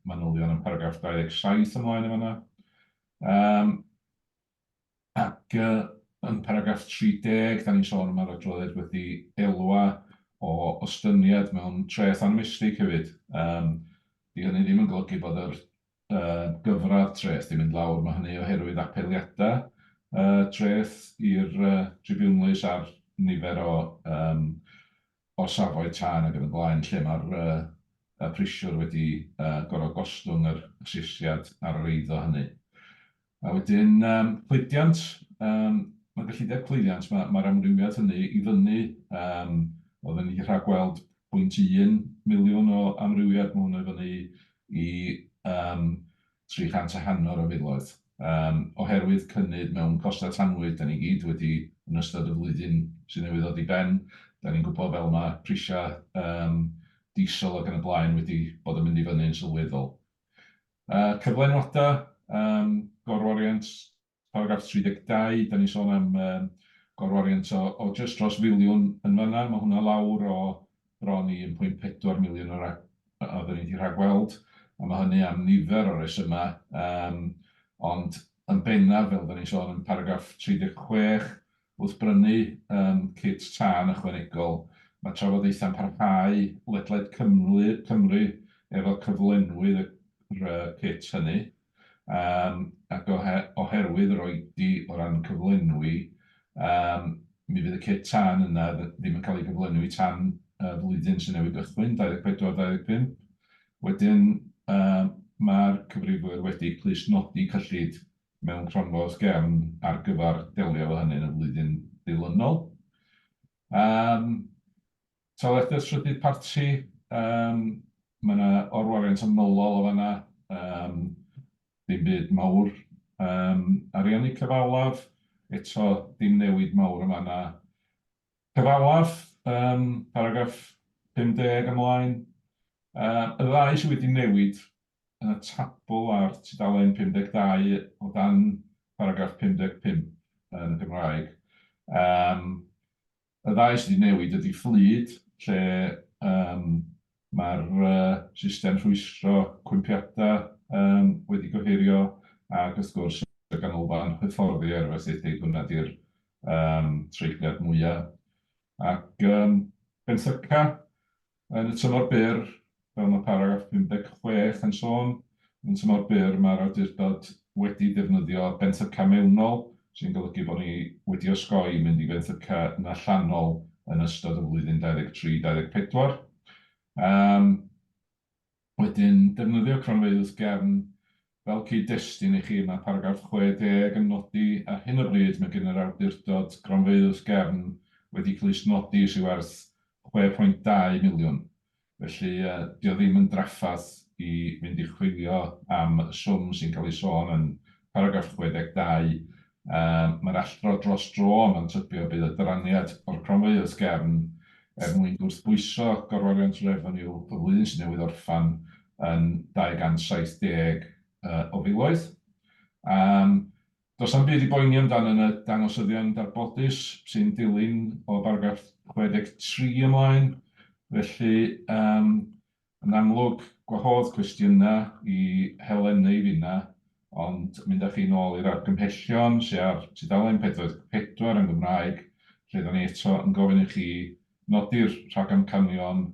manylion yn paragraff 27 ymlaen yma. Ac yn paragraff 30, da ni'n sôn am yr adroddiad wedi elwa o ostyniad mewn treth anomistig hefyd. Di hynny ddim yn golygu bod yr gyfradd treth di mynd lawr, mae hynny oherwydd apeliadau treth i'r tribunlys ar nifer o safoedd tân ac yn y blaen, lle mae'r prisiwr wedi gorfod gostwng yr asesiad ar yr eiddo hynny. A wedyn, cludiant, mae gyllideb cludiant, mae'r amrywiad hynny i fyny, oedden ni wedi rhagweld 0.1 miliwn o amrywiad, mae hwnna i fyny i 350 o filoedd. Oherwydd cynnydd mewn costau tanwyd, da ni gyd wedi yn ystod y flwyddyn sy'n newydd ddod i ben. Da ni'n gwybod fel mae prisiau diesel ac yn y blaen wedi bod yn mynd i fyny yn sylweddol. Cyflenwadau, gorwariant, paragraff 32, da ni'n sôn am gorwariant o just dros filiwn yn fyna. Mae hwnna lawr o bron i 1.4 miliwn oedden ni wedi rhagweld. A mae hynny am nifer o resymau. Ond yn bennaf, fel da ni'n sôn yn paragraff 36, wrth brynu kits tân ychwanegol, Mae trafodaethau'n parhau ledled Cymru efo cyflenwydd y kit hynny. Ac oherwydd yr oedi o ran cyflenwi, mi fydd y kit tan yna ddim yn cael ei gyflenwi tan flwyddyn sy'n newid gychwyn, 24-25. Wedyn, mae'r cyfrifwyr wedi clusnodi cyllid mewn cronfos gefn ar gyfer delio efo hynny yn y flwyddyn dilynol. Toiledau trydydd parti, mae yna orwariant ymylol o fanna, ddim byd mawr ariannu cyfalaf, eto dim newid mawr yma yna. Cyfalaf, paragraff 50 ymlaen. Y ddau sydd wedi newid yn y tabl ar tudalen 52 o dan paragraff 55 yn y Gymraeg. Y ddau sydd wedi newid ydy fflyd, lle mae'r system rhwystro cwympiadau wedi gohirio, ac wrth gwrs y ganolfan hyfforddi arfaethedig, hwnna di'r treigliad mwyaf. Ac benthyca yn y tymor byr, fel mae paragraff 56 yn sôn, yn tymor byr mae'r awdurdod wedi defnyddio benthyca mewnol, sy'n golygu bod ni wedi osgoi mynd i benthyca yn allanol yn ystod y flwyddyn 23-24. Wedyn, defnyddio cronfeydd gefn fel cyd-destun i chi, mae paragraff 60 yn nodi ar hyn o bryd mae gen yr awdurdod cronfeydd gefn wedi clusnodi sy'n werth 6.2 miliwn. Felly, di o ddim yn draffath i fynd i chwilio am y swm sy'n cael ei sôn yn paragraff 62. Mae'r allro dros dro yn tybio bydd y dyraniad o'r cronfeydd gefn mwyn gwrthbwyso gorwariant revenue y flwyddyn sy'n newydd orffan yn 270 o filoedd. Does am byd i boeni amdano yn y dangosyddion darbodus sy'n dilyn o paragraff 63 ymlaen. Felly, yn amlwg, gwahodd cwestiynau i Helen neu finna, ond mynd â chi nôl i'r argymhellion sy'n ar tudalen 44 yn Gymraeg, lle da ni eto yn gofyn i chi nodi'r rhagamcanion,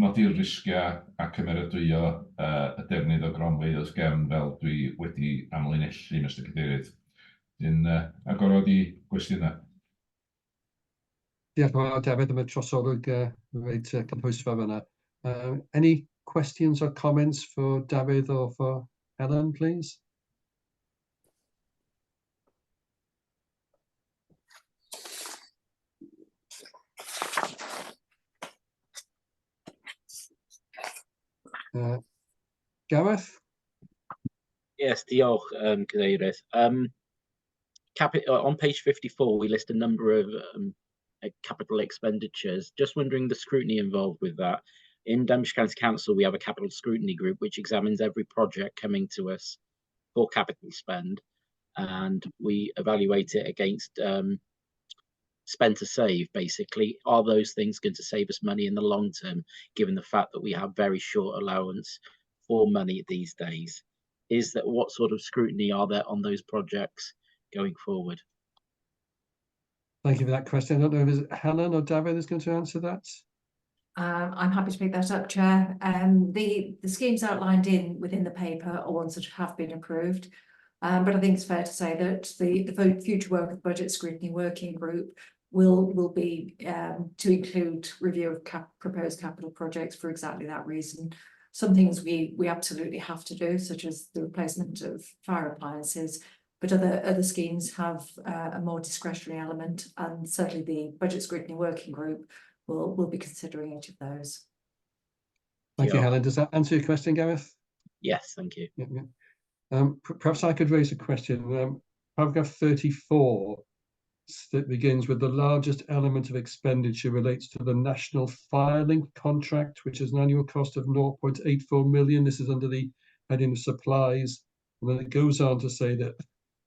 nodi'r risgiau a cymeradwyo y defnydd o gronfeydd gefn fel dwi wedi amlinellu, Mr Cadeirydd. Agorod i gwestiynau. Diolch yn fawr, David, am y trosolwg reit cynhwysfa fyna. Any questions or comments for David or for Helen, please? Gareth? Yes, diolch, Cadeirydd. On page 54, we list a number of capital expenditures. Just wondering the scrutiny involved with that. In Denbighshire County Council, we have a capital scrutiny group which examines every project coming to us for capital spend, and we evaluate it against spend to save, basically. Are those things going to save us money in the long term, given the fact that we have very short allowance for money these days? What sort of scrutiny are there on those projects going forward? Thank you for that question. I don't know if it's Helen or David is going to answer that. I'm happy to pick that up, Chair. The schemes outlined within the paper are ones that have been approved, but I think it's fair to say that the future work of the Budget Scrutiny Working Group will be to include review of proposed capital projects for exactly that reason. Some things we absolutely have to do, such as the replacement of fire appliances, but other schemes have a more discretionary element, and certainly the Budget Scrutiny Working Group will be considering each of those. Thank you, Helen. Does that answer your question, Gareth? Yes, thank you. Yeah. Perhaps I could raise a question. Paragraph 34 that begins with the largest element of expenditure relates to the National Filing contract, which has an annual cost of 0.84 million. This is under the heading of supplies. And then it goes on to say that,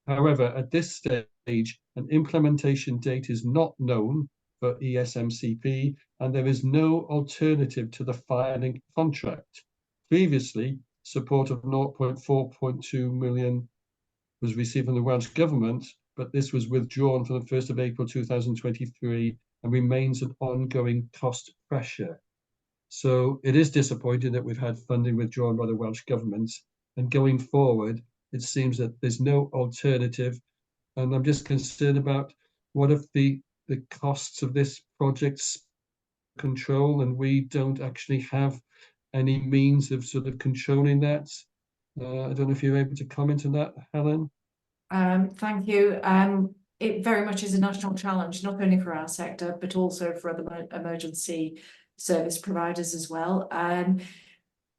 however, at this stage, an implementation date is not known for ESMCP, and there is no alternative to the filing contract. Previously, support of 0.4.2 million was received from the Welsh Government, but this was withdrawn from the 1st of April 2023 and remains an ongoing cost pressure. So it is disappointing that we've had funding withdrawn by the Welsh Government, and going forward, it seems that there's no alternative. And I'm just concerned about what if the costs of this project control, and we don't actually have any means of sort of controlling that. I don't know if you're able to comment on that, Helen. Thank you. It very much is a national challenge, not only for our sector, but also for other emergency service providers as well.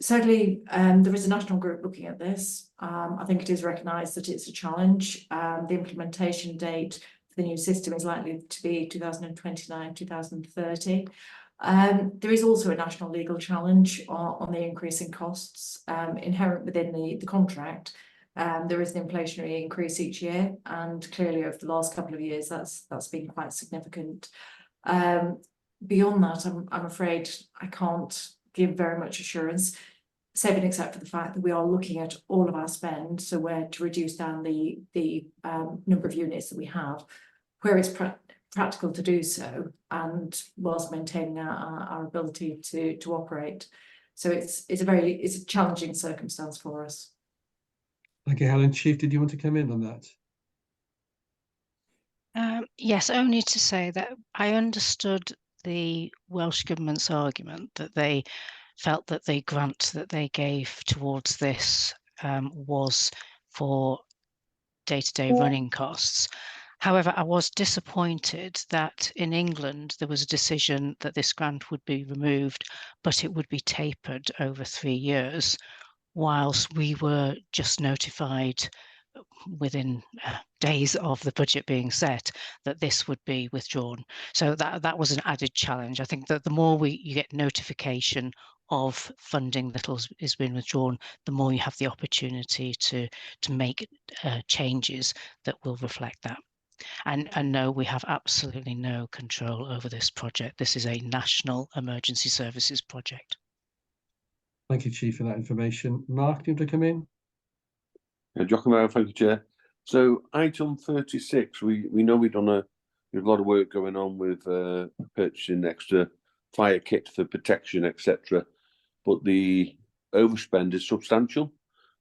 Certainly, there is a national group looking at this. I think it is recognised that it's a challenge. The implementation date for the new system is likely to be 2029, 2030. There is also a national legal challenge on the increase in costs inherent within the contract. There is an inflationary increase each year, and clearly over the last couple of years that's been quite significant. Beyond that, I'm afraid I can't give very much assurance, save and except for the fact that we are looking at all of our spend, so where to reduce down the number of units that we have, where it's practical to do so, and whilst maintaining our ability to operate. So it's a challenging circumstance for us. Thank you, Helen. Chief, did you want to come in on that? Yes, only to say that I understood the Welsh Government's argument that they felt that the grant that they gave towards this was for day-to-day running costs. However, I was disappointed that in England there was a decision that this grant would be removed, but it would be tapered over 3 years, whilst we were just notified within days of the budget being set that this would be withdrawn. So that was an added challenge. I think that the more you get notification of funding that is being withdrawn, the more you have the opportunity to make changes that will reflect that. And no, we have absolutely no control over this project. This is a national emergency services project. Thank you, Chief, for that information. Mark, do you want to come in? Giacomo, thank you, Chair. So item 36, we know we've done a lot of work going on with purchasing extra fire kit for protection, etc. But the overspend is substantial.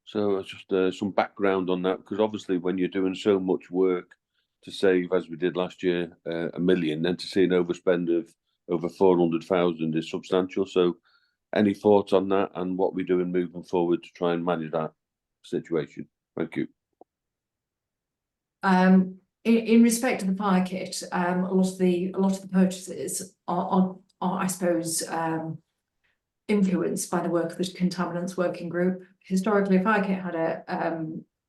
So just some background on that, because obviously when you're doing so much work to save, as we did last year, £1 million, then to see an overspend of over 400,000 is substantial. So any thoughts on that and what we're doing moving forward to try and manage that situation? Thank you. In respect to the fire kit, a lot of the purchases are I suppose, influenced by the work of the contaminants working group. Historically, a fire kit had a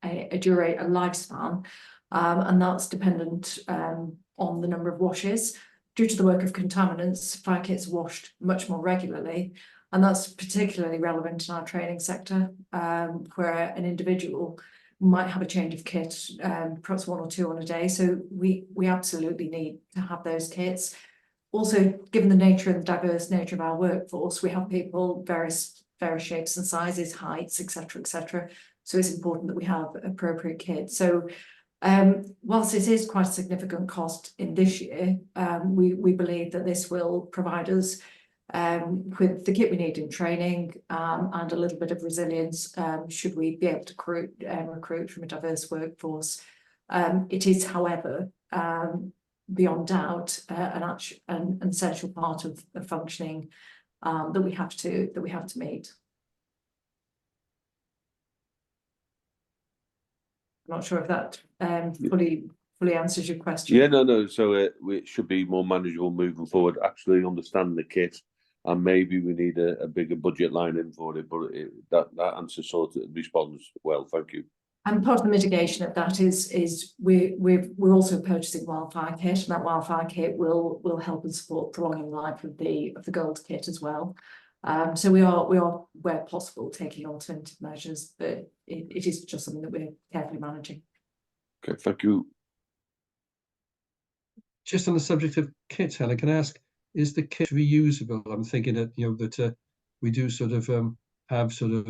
lifespan, and that's dependent on the number of washes. Due to the work of contaminants, fire kits are washed much more regularly, and that's particularly relevant in our training sector, where an individual might have a change of kit, perhaps 1 or 2 on a day. So we absolutely need to have those kits. Also, given the nature and the diverse nature of our workforce, we have people various shapes and sizes, heights, etc., etc. So it's important that we have appropriate kits. So whilst it is quite a significant cost in this year, we believe that this will provide us with the kit we need in training, and a little bit of resilience should we be able to recruit from a diverse workforce. It is, however, beyond doubt, an essential part of functioning that we have to meet. I'm not sure if that fully answers your question. Yeah, no. So it should be more manageable moving forward. Actually understand the kit, and maybe we need a bigger budget line in for it. But that answer sort of responds well. Thank you. And part of the mitigation of that is we're also purchasing wildfire kit, and that wildfire kit will help and support prolonging life of the gold kit as well. So we are where possible taking alternative measures, but it is just something that we're carefully managing. Okay, thank you. Just on the subject of kit, Helen, can I ask, is the kit reusable? I'm thinking that that we do sort of have sort of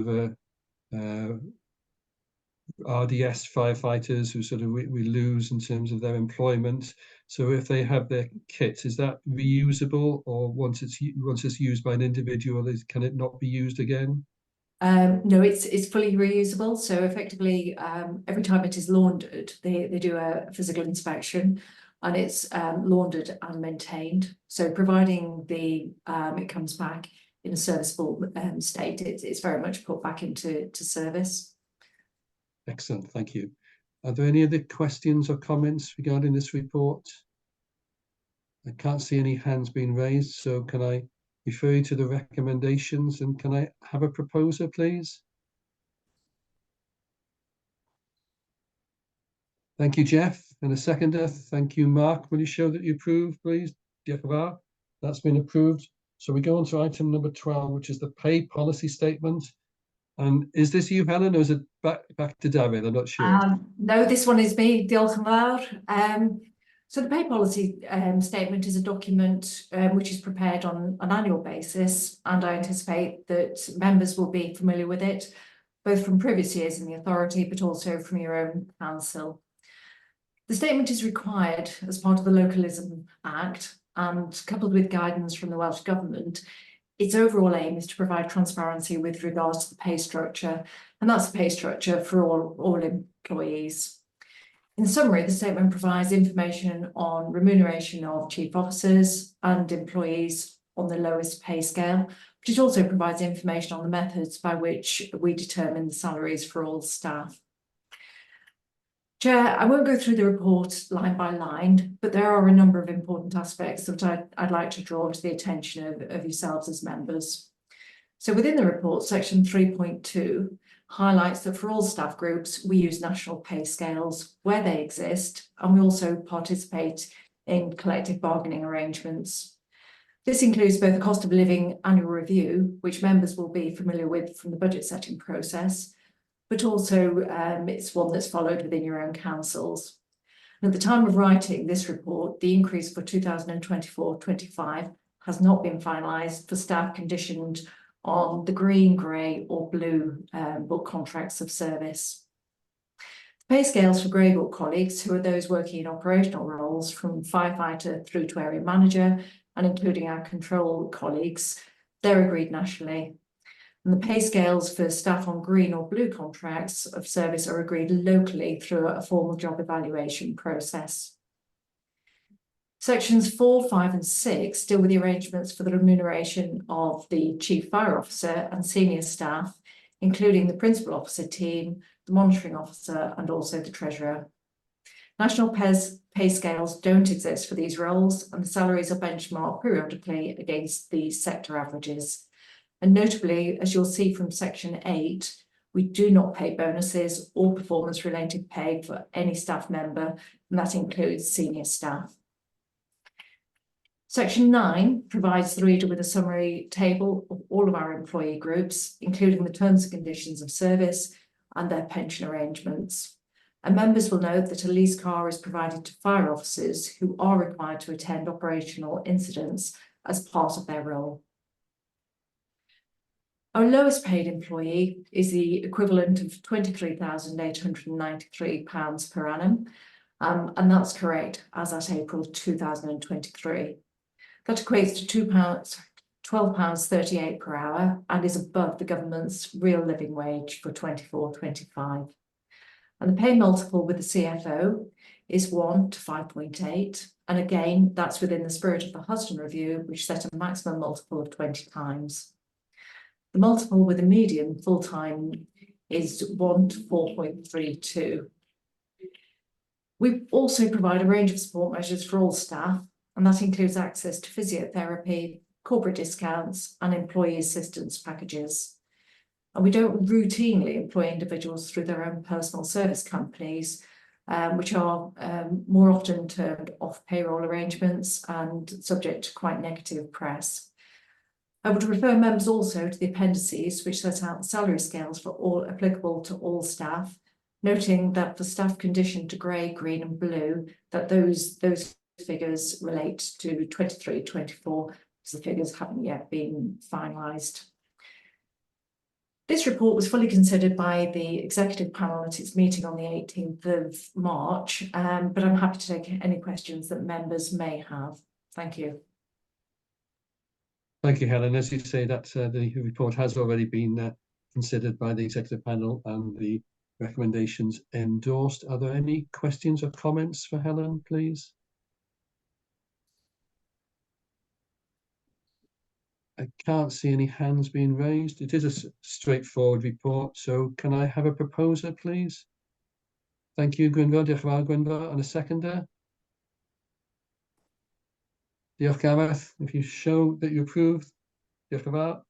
RDS firefighters who sort of we lose in terms of their employment. So if they have their kit, is that reusable, or once it's used by an individual, can it not be used again? No, it's fully reusable. So effectively, every time it is laundered, they do a physical inspection, and it's laundered and maintained. So providing it comes back in a serviceable state, it's very much put back into service. Excellent, thank you. Are there any other questions or comments regarding this report? I can't see any hands being raised, so can I refer you to the recommendations, and can I have a proposer, please? Thank you, Jeff. And a seconder. Thank you, Mark. Will you show that you approve, please? Diolch. That's been approved. So we go on to item number 12, which is the pay policy statement. And is this you, Helen, or is it back to David? I'm not sure. No, this one is me. Diolch yn fawr. So the pay policy statement is a document which is prepared on an annual basis, and I anticipate that members will be familiar with it, both from previous years in the authority, but also from your own council. The statement is required as part of the Localism Act, and coupled with guidance from the Welsh Government, its overall aim is to provide transparency with regards to the pay structure, and that's the pay structure for all employees. In summary, the statement provides information on remuneration of chief officers and employees on the lowest pay scale, but it also provides information on the methods by which we determine the salaries for all staff. Chair, I won't go through the report line by line, but there are a number of important aspects that I'd like to draw to the attention of yourselves as members. So within the report, section 3.2 highlights that for all staff groups, we use national pay scales where they exist, and we also participate in collective bargaining arrangements. This includes both the cost of living annual review, which members will be familiar with from the budget setting process, but also it's one that's followed within your own councils. And at the time of writing this report, the increase for 2024-25 has not been finalised for staff conditioned on the green, grey or blue book contracts of service. The pay scales for grey book colleagues, who are those working in operational roles from firefighter through to area manager, and including our control colleagues, they're agreed nationally. And the pay scales for staff on green or blue contracts of service are agreed locally through a formal job evaluation process. Sections 4, 5 and 6 deal with the arrangements for the remuneration of the Chief Fire Officer and senior staff, including the Principal Officer team, the Monitoring Officer and also the Treasurer. National pay scales don't exist for these roles, and the salaries are benchmarked periodically against the sector averages. And notably, as you'll see from section 8, we do not pay bonuses or performance-related pay for any staff member, and that includes senior staff. Section 9 provides the reader with a summary table of all of our employee groups, including the terms and conditions of service and their pension arrangements. And members will note that a lease car is provided to fire officers who are required to attend operational incidents as part of their role. Our lowest paid employee is the equivalent of £23,893 per annum, and that's correct as at April 2023. That equates to £12.38 per hour and is above the government's real living wage for 24-25. And the pay multiple with the CFO is 1 to 5.8. And again, that's within the spirit of the Huston Review, which set a maximum multiple of 20 times. The multiple with a median full-time is 1 to 4.32. We also provide a range of support measures for all staff, and that includes access to physiotherapy, corporate discounts and employee assistance packages. And we don't routinely employ individuals through their own personal service companies, which are more often termed off-payroll arrangements and subject to quite negative press. I would refer members also to the appendices, which set out the salary scales for all applicable to all staff, noting that for staff conditioned to grey, green and blue, that those figures relate to 23-24, because the figures haven't yet been finalised. This report was fully considered by the executive panel at its meeting on the 18th of March, but I'm happy to take any questions that members may have. Thank you. Thank you, Helen. As you say, that the report has already been considered by the executive panel and the recommendations endorsed. Are there any questions or comments for Helen, please? I can't see any hands being raised. It is a straightforward report, so can I have a proposer, please? Thank you, Gwynfor. Diolch yn fawr, Gwynfor. And a seconder? Diolch, Gareth. If you show that you approve, diolch yn fawr.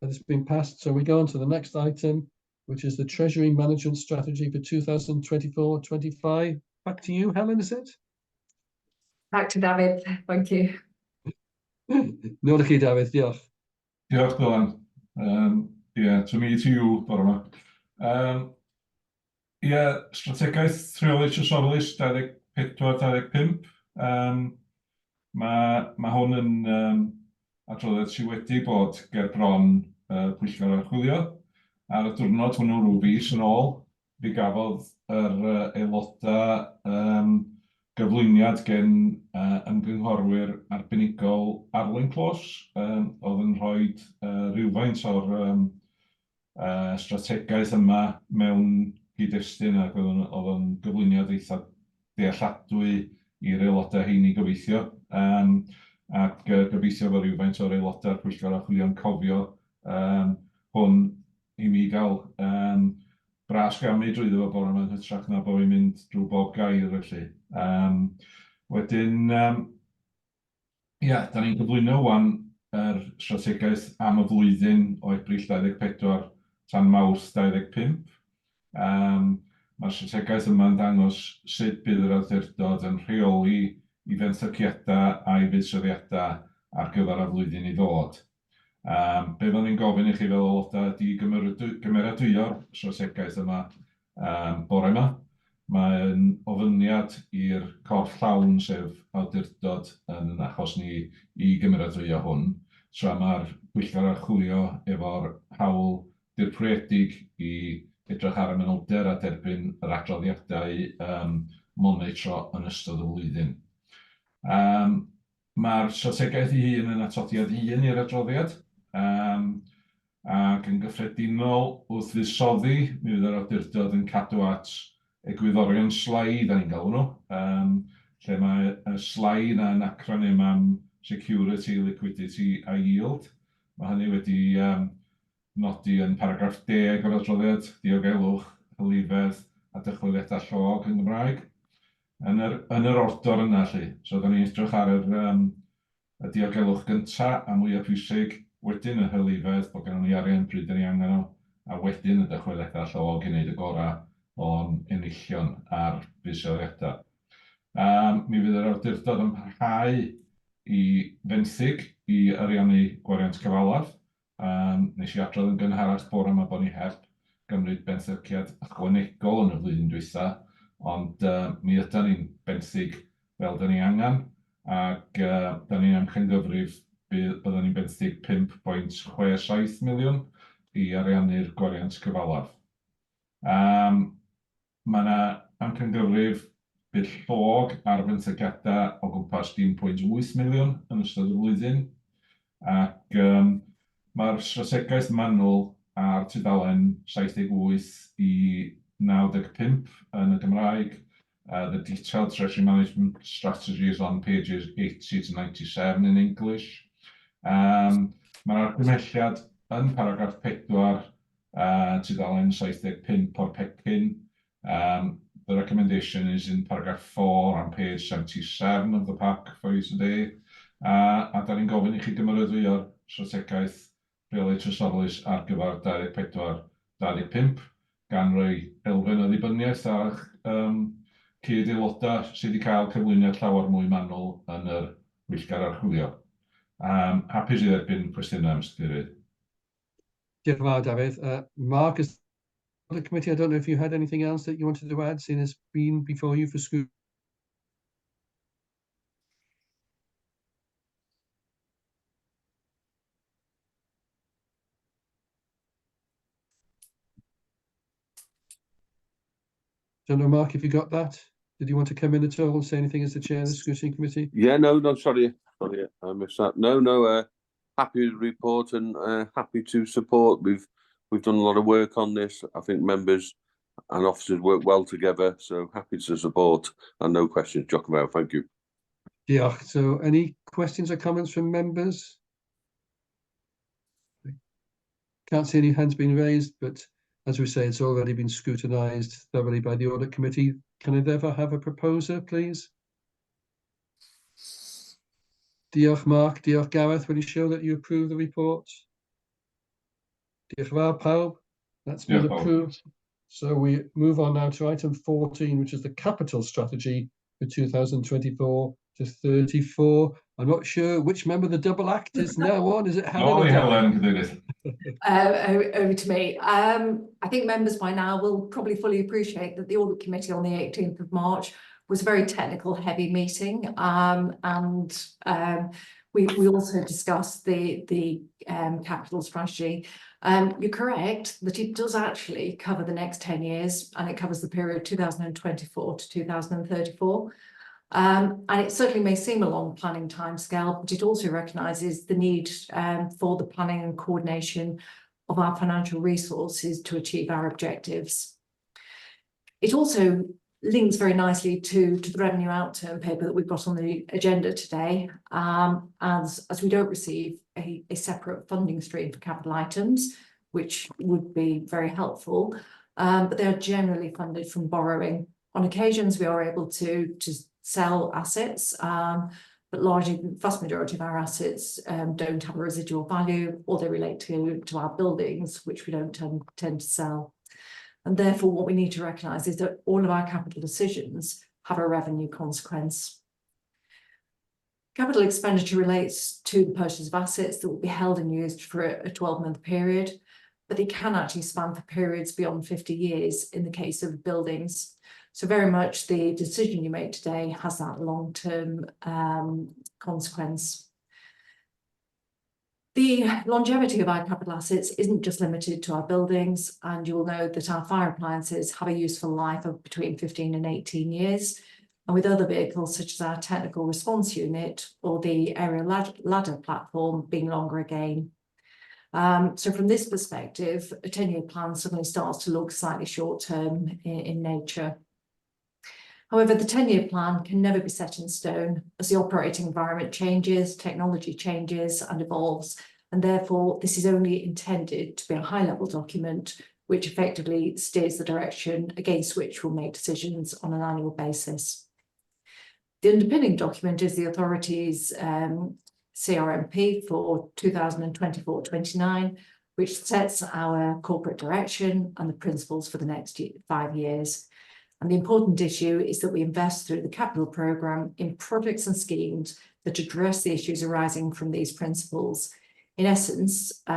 That has been passed. So we go on to the next item, which is the Treasury Management Strategy for 2024-25. Back to you, Helen, is it? Back to David. Thank you. Nôl i chi, David. Diolch. Diolch, Dylan. To me, to you, bore yma. Strategaeth rheoli trosoriaeth 24-25. Mae hwn yn adroddiad sydd wedi bod ger bron Pwyllgor Archwilio. Ar y diwrnod hwnnw rhyw fis yn ôl, fi gafodd yr aelodau gyflwyniad gen ymgynghorwyr arbenigol Arlen Close, oedd yn rhoi rhywfaint o'r strategaeth yma mewn cyd-destun ac oedd yn gyflwyniad eitha dealladwy i'r aelodau heini gobeithio. Ac gobeithio fod rhywfaint o'r aelodau'r Pwyllgor Archwilio'n cofio hwn i mi gael bras gamu drwyddo fo bore yma, hytrach na bod fi'n mynd drwy bob gair felly. Wedyn, da ni'n gyflwyno wan yr strategaeth am y flwyddyn o Ebrill 24 tan Mawrth 25. Mae'r strategaeth yma'n dangos sut bydd yr awdurdod yn rheoli i fenthygiadau a'i fuddsoddiadau ar gyfer y flwyddyn i ddod. Be fyddwn ni'n gofyn i chi fel aelodau ydy gymeradwyo'r strategaeth yma bore yma. Mae'n ofyniad i'r corff llawn sef awdurdod yn achos ni i gymeradwyo hwn. Tra mae'r Pwyllgor Archwilio efo'r hawl dirprwyedig i edrych ar y manylder a derbyn yr adroddiadau monitro yn ystod y flwyddyn. Mae'r strategaeth ei hun yn atodiad un i'r adroddiad, ac yn gyffredinol wrth fuddsoddi, mi fydd yr awdurdod yn cadw at egwyddorion SLAI, da ni'n galw nhw, lle mae y SLAI yn acronym am Security, Liquidity a Yield. Mae hynny wedi nodi yn paragraff 10 o'r adroddiad, diogelwch, hylifedd a dychweliadau llog yn Gymraeg. Yn yr ordor yna, lle. So, da ni'n edrych ar y diogelwch gyntaf a mwyaf pwysig, wedyn y hylifedd, bod gennym ni arian pryd da ni angen o, a wedyn y dychweliadau llog i wneud y gorau o'n enillion ar fuddsoddiadau. Mi fydd yr awdurdod yn parhau i fenthyg i ariannu gwariant cyfalaf. Nes i adrodd yn gynharach bore yma bod ni heb gymryd benthygiad ychwanegol yn y flwyddyn dwytha, ond mi ydyn ni'n benthyg fel da ni angen, ac da ni'n amcangyfrif byddwn ni'n benthyg 5.67 miliwn i ariannu'r gwariant cyfalaf. Mae yna amcangyfrif bydd llog ar fenthygiadau o gwmpas 1.8 miliwn yn ystod y flwyddyn, ac mae'r strategaeth manwl ar tudalen 78 i 95 yn y Gymraeg. The detailed Treasury Management Strategy is on pages 80 to 97 in English. Mae'r argymhelliad yn paragraff 4, tudalen 75 o'r pecyn. The recommendation is in paragraph 4 on page 77 of the pack for you today. A da ni'n gofyn i chi gymeradwyo'r strategaeth rheoli trosoriaeth ar gyfer 24-25 gan roi elfen o ddibyniaeth ar cyd-aelodau sydd wedi cael cyflwyniad llawer mwy manwl yn yr Pwyllgor Archwilio. Hapus i dderbyn cwestiynau, Mr. Cadeirydd. Diolch yn fawr, David. Mark, as the committee, I don't know if you had anything else that you wanted to add, seeing as been before you for school. Don't know, Mark, if you got that. Did you want to come in at all and say anything as the chair of the scrutiny committee? Yeah, no, sorry, I missed that. No, happy with the report and happy to support. We've done a lot of work on this. I think members and officers work well together, so happy to support and no questions. Giacomo, thank you. Yeah. So, any questions or comments from members? Can't see any hands being raised, but as we say, it's already been scrutinised thoroughly by the audit committee. Can I therefore have a proposer, please? Diolch, Mark. Diolch, Gareth. Will you show that you approve the report? Diolch fawr, pawb. That's been approved. So we move on now to item 14, which is the capital strategy for 2024 to 34. I'm not sure which member of the double act is now on. Is it Helen? Oh, Helen can do this. Over to me. I think members by now will probably fully appreciate that the audit committee on the 18th of March was a very technical heavy meeting, and we also discussed the capital strategy. You're correct that it does actually cover the next 10 years, and it covers the period 2024 to 2034. And it certainly may seem a long planning timescale, but it also recognises the need for the planning and coordination of our financial resources to achieve our objectives. It also links very nicely to the revenue outturn paper that we've got on the agenda today, as we don't receive a separate funding stream for capital items, which would be very helpful, but they are generally funded from borrowing. On occasions, we are able to sell assets, but largely the vast majority of our assets don't have a residual value, or they relate to our buildings, which we don't tend to sell. And therefore, what we need to recognise is that all of our capital decisions have a revenue consequence. Capital expenditure relates to the purchase of assets that will be held and used for a 12-month period, but they can actually span for periods beyond 50 years in the case of buildings. So very much the decision you make today has that long-term consequence. The longevity of our capital assets isn't just limited to our buildings, and you'll know that our fire appliances have a useful life of between 15 and 18 years. And with other vehicles, such as our technical response unit or the aerial ladder platform, being longer again. So from this perspective, a 10-year plan suddenly starts to look slightly short-term in nature. However, the 10-year plan can never be set in stone, as the operating environment changes, technology changes and evolves, and therefore this is only intended to be a high-level document which effectively steers the direction against which we'll make decisions on an annual basis. The underpinning document is the authority's CRMP for 2024-29, which sets our corporate direction and the principles for the next 5 years. And the important issue is that we invest through the capital programme in projects and schemes that address the issues arising from these principles. In essence, in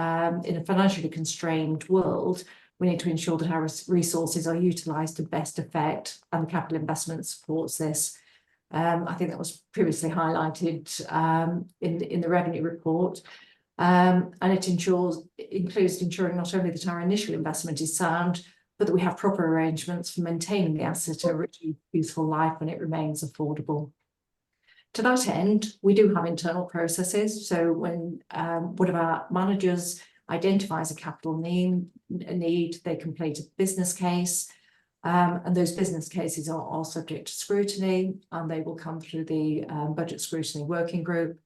a financially constrained world, we need to ensure that our resources are utilised to best effect, and the capital investment supports this. I think that was previously highlighted in the revenue report, and it includes ensuring not only that our initial investment is sound, but that we have proper arrangements for maintaining the asset over its useful life when it remains affordable. To that end, we do have internal processes. So when one of our managers identifies a capital need, they complete a business case, and those business cases are subject to scrutiny, and they will come through the budget scrutiny working group.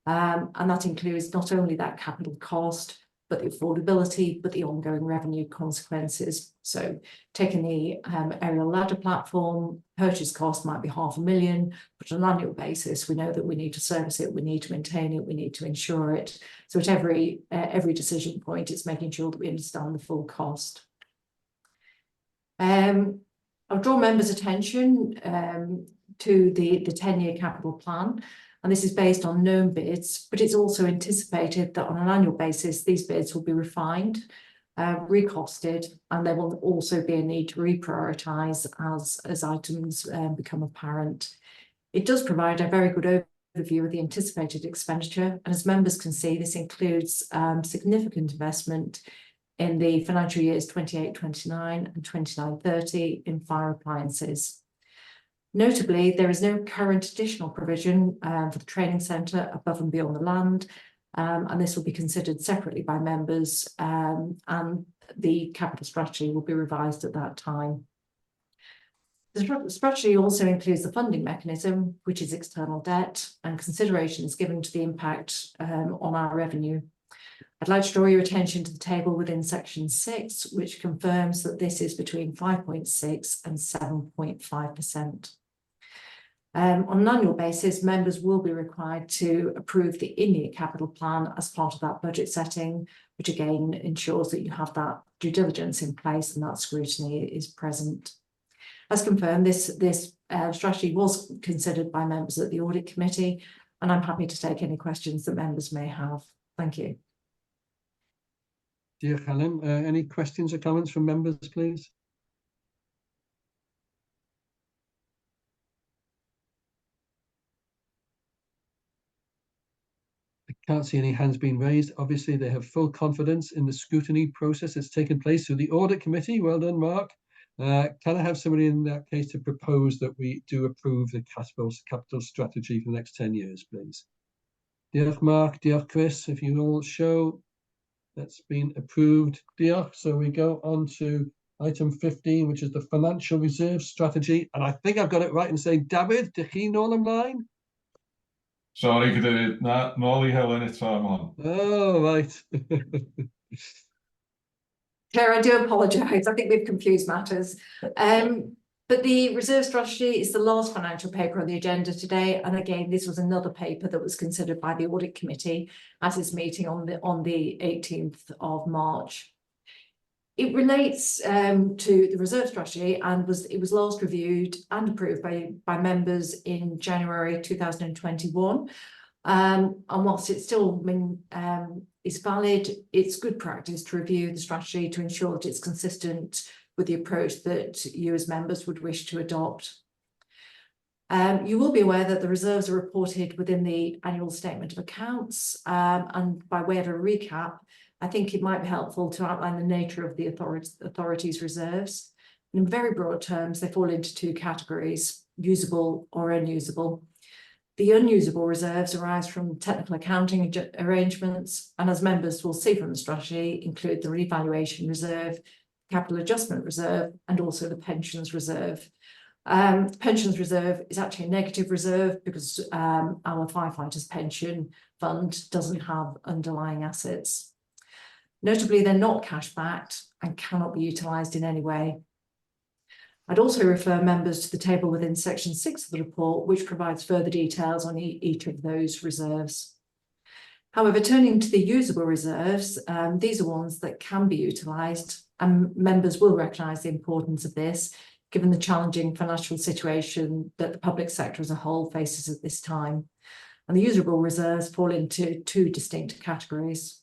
And that includes not only that capital cost, but the affordability, but the ongoing revenue consequences. So taking the aerial ladder platform, purchase cost might be £500,000, but on an annual basis, we know that we need to service it, we need to maintain it, we need to insure it. So at every decision point, it's making sure that we understand the full cost. I'll draw members' attention to the 10-year capital plan. And this is based on known bids, but it's also anticipated that on an annual basis, these bids will be refined, recosted, and there will also be a need to reprioritise as items become apparent. It does provide a very good overview of the anticipated expenditure, and as members can see, this includes significant investment in the financial years 28-29 and 29-30 in fire appliances. Notably, there is no current additional provision for the training centre above and beyond the land, and this will be considered separately by members, and the capital strategy will be revised at that time. The strategy also includes the funding mechanism, which is external debt, and considerations given to the impact on our revenue. I'd like to draw your attention to the table within section 6, which confirms that this is between 5.6 and 7.5%. On an annual basis, members will be required to approve the in-year capital plan as part of that budget setting, which again ensures that you have that due diligence in place and that scrutiny is present. As confirmed, this strategy was considered by members at the Audit Committee, and I'm happy to take any questions that members may have. Thank you. Dear Helen, any questions or comments from members, please? I can't see any hands being raised. Obviously, they have full confidence in the scrutiny process that's taken place through the Audit Committee. Well done, Mark. Can I have somebody in that case to propose that we do approve the capital strategy for the next 10 years, please? Diolch, Mark. Diolch, Chris. If you all show that's been approved. Diolch. So we go on to item 15, which is the financial reserve strategy. And I think I've got it right in saying, David, dych chi nôl ymlaen? Sorry, Cadeirydd. Na, nôl I Helen eto am hon. Oh, right. Chair, I do apologise. I think we've confused matters. But the reserve strategy is the last financial paper on the agenda today. And again, this was another paper that was considered by the Audit Committee at its meeting on the 18th of March. It relates to the reserve strategy and it was last reviewed and approved by members in January 2021. And whilst it still is valid, it's good practice to review the strategy to ensure that it's consistent with the approach that you as members would wish to adopt. You will be aware that the reserves are reported within the annual statement of accounts, and by way of a recap, I think it might be helpful to outline the nature of the authority's reserves. In very broad terms, they fall into two categories, usable or unusable. The unusable reserves arise from technical accounting arrangements, and as members will see from the strategy, include the revaluation reserve, capital adjustment reserve, and also the pensions reserve. The pensions reserve is actually a negative reserve because our firefighters' pension fund doesn't have underlying assets. Notably, they're not cash backed and cannot be utilised in any way. I'd also refer members to the table within section 6 of the report, which provides further details on each of those reserves. However, turning to the usable reserves, these are ones that can be utilised, and members will recognise the importance of this, given the challenging financial situation that the public sector as a whole faces at this time. And the usable reserves fall into two distinct categories.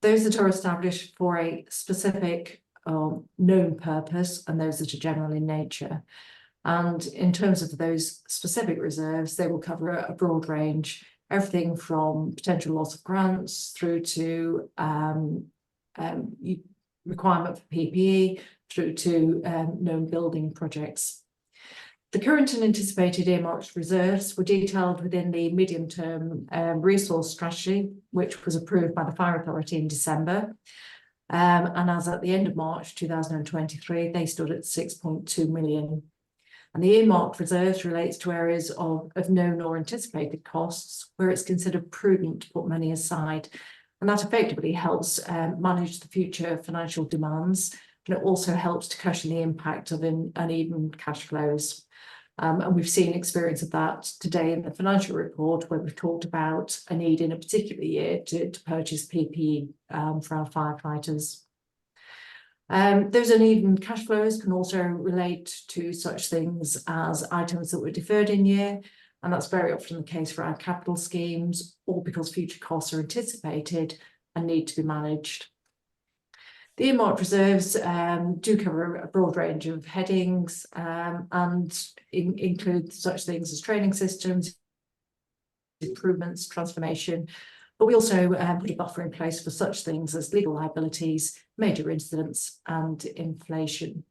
Those that are established for a specific known purpose, and those that are general in nature. And in terms of those specific reserves, they will cover a broad range, everything from potential loss of grants through to requirement for PPE, through to known building projects. The current and anticipated earmarked reserves were detailed within the medium-term resource strategy, which was approved by the Fire Authority in December. And as at the end of March 2023, they stood at 6.2 million. And the earmarked reserves relates to areas of known or anticipated costs where it's considered prudent to put money aside. And that effectively helps manage the future financial demands, and it also helps to cushion the impact of uneven cash flows. And we've seen experience of that today in the financial report, where we've talked about a need in a particular year to purchase PPE for our firefighters. Those uneven cash flows can also relate to such things as items that were deferred in year, and that's very often the case for our capital schemes, or because future costs are anticipated and need to be managed. The earmarked reserves do cover a broad range of headings and include such things as training systems, improvements, transformation, But we also put a buffer in place for such things as legal liabilities, major incidents and inflation.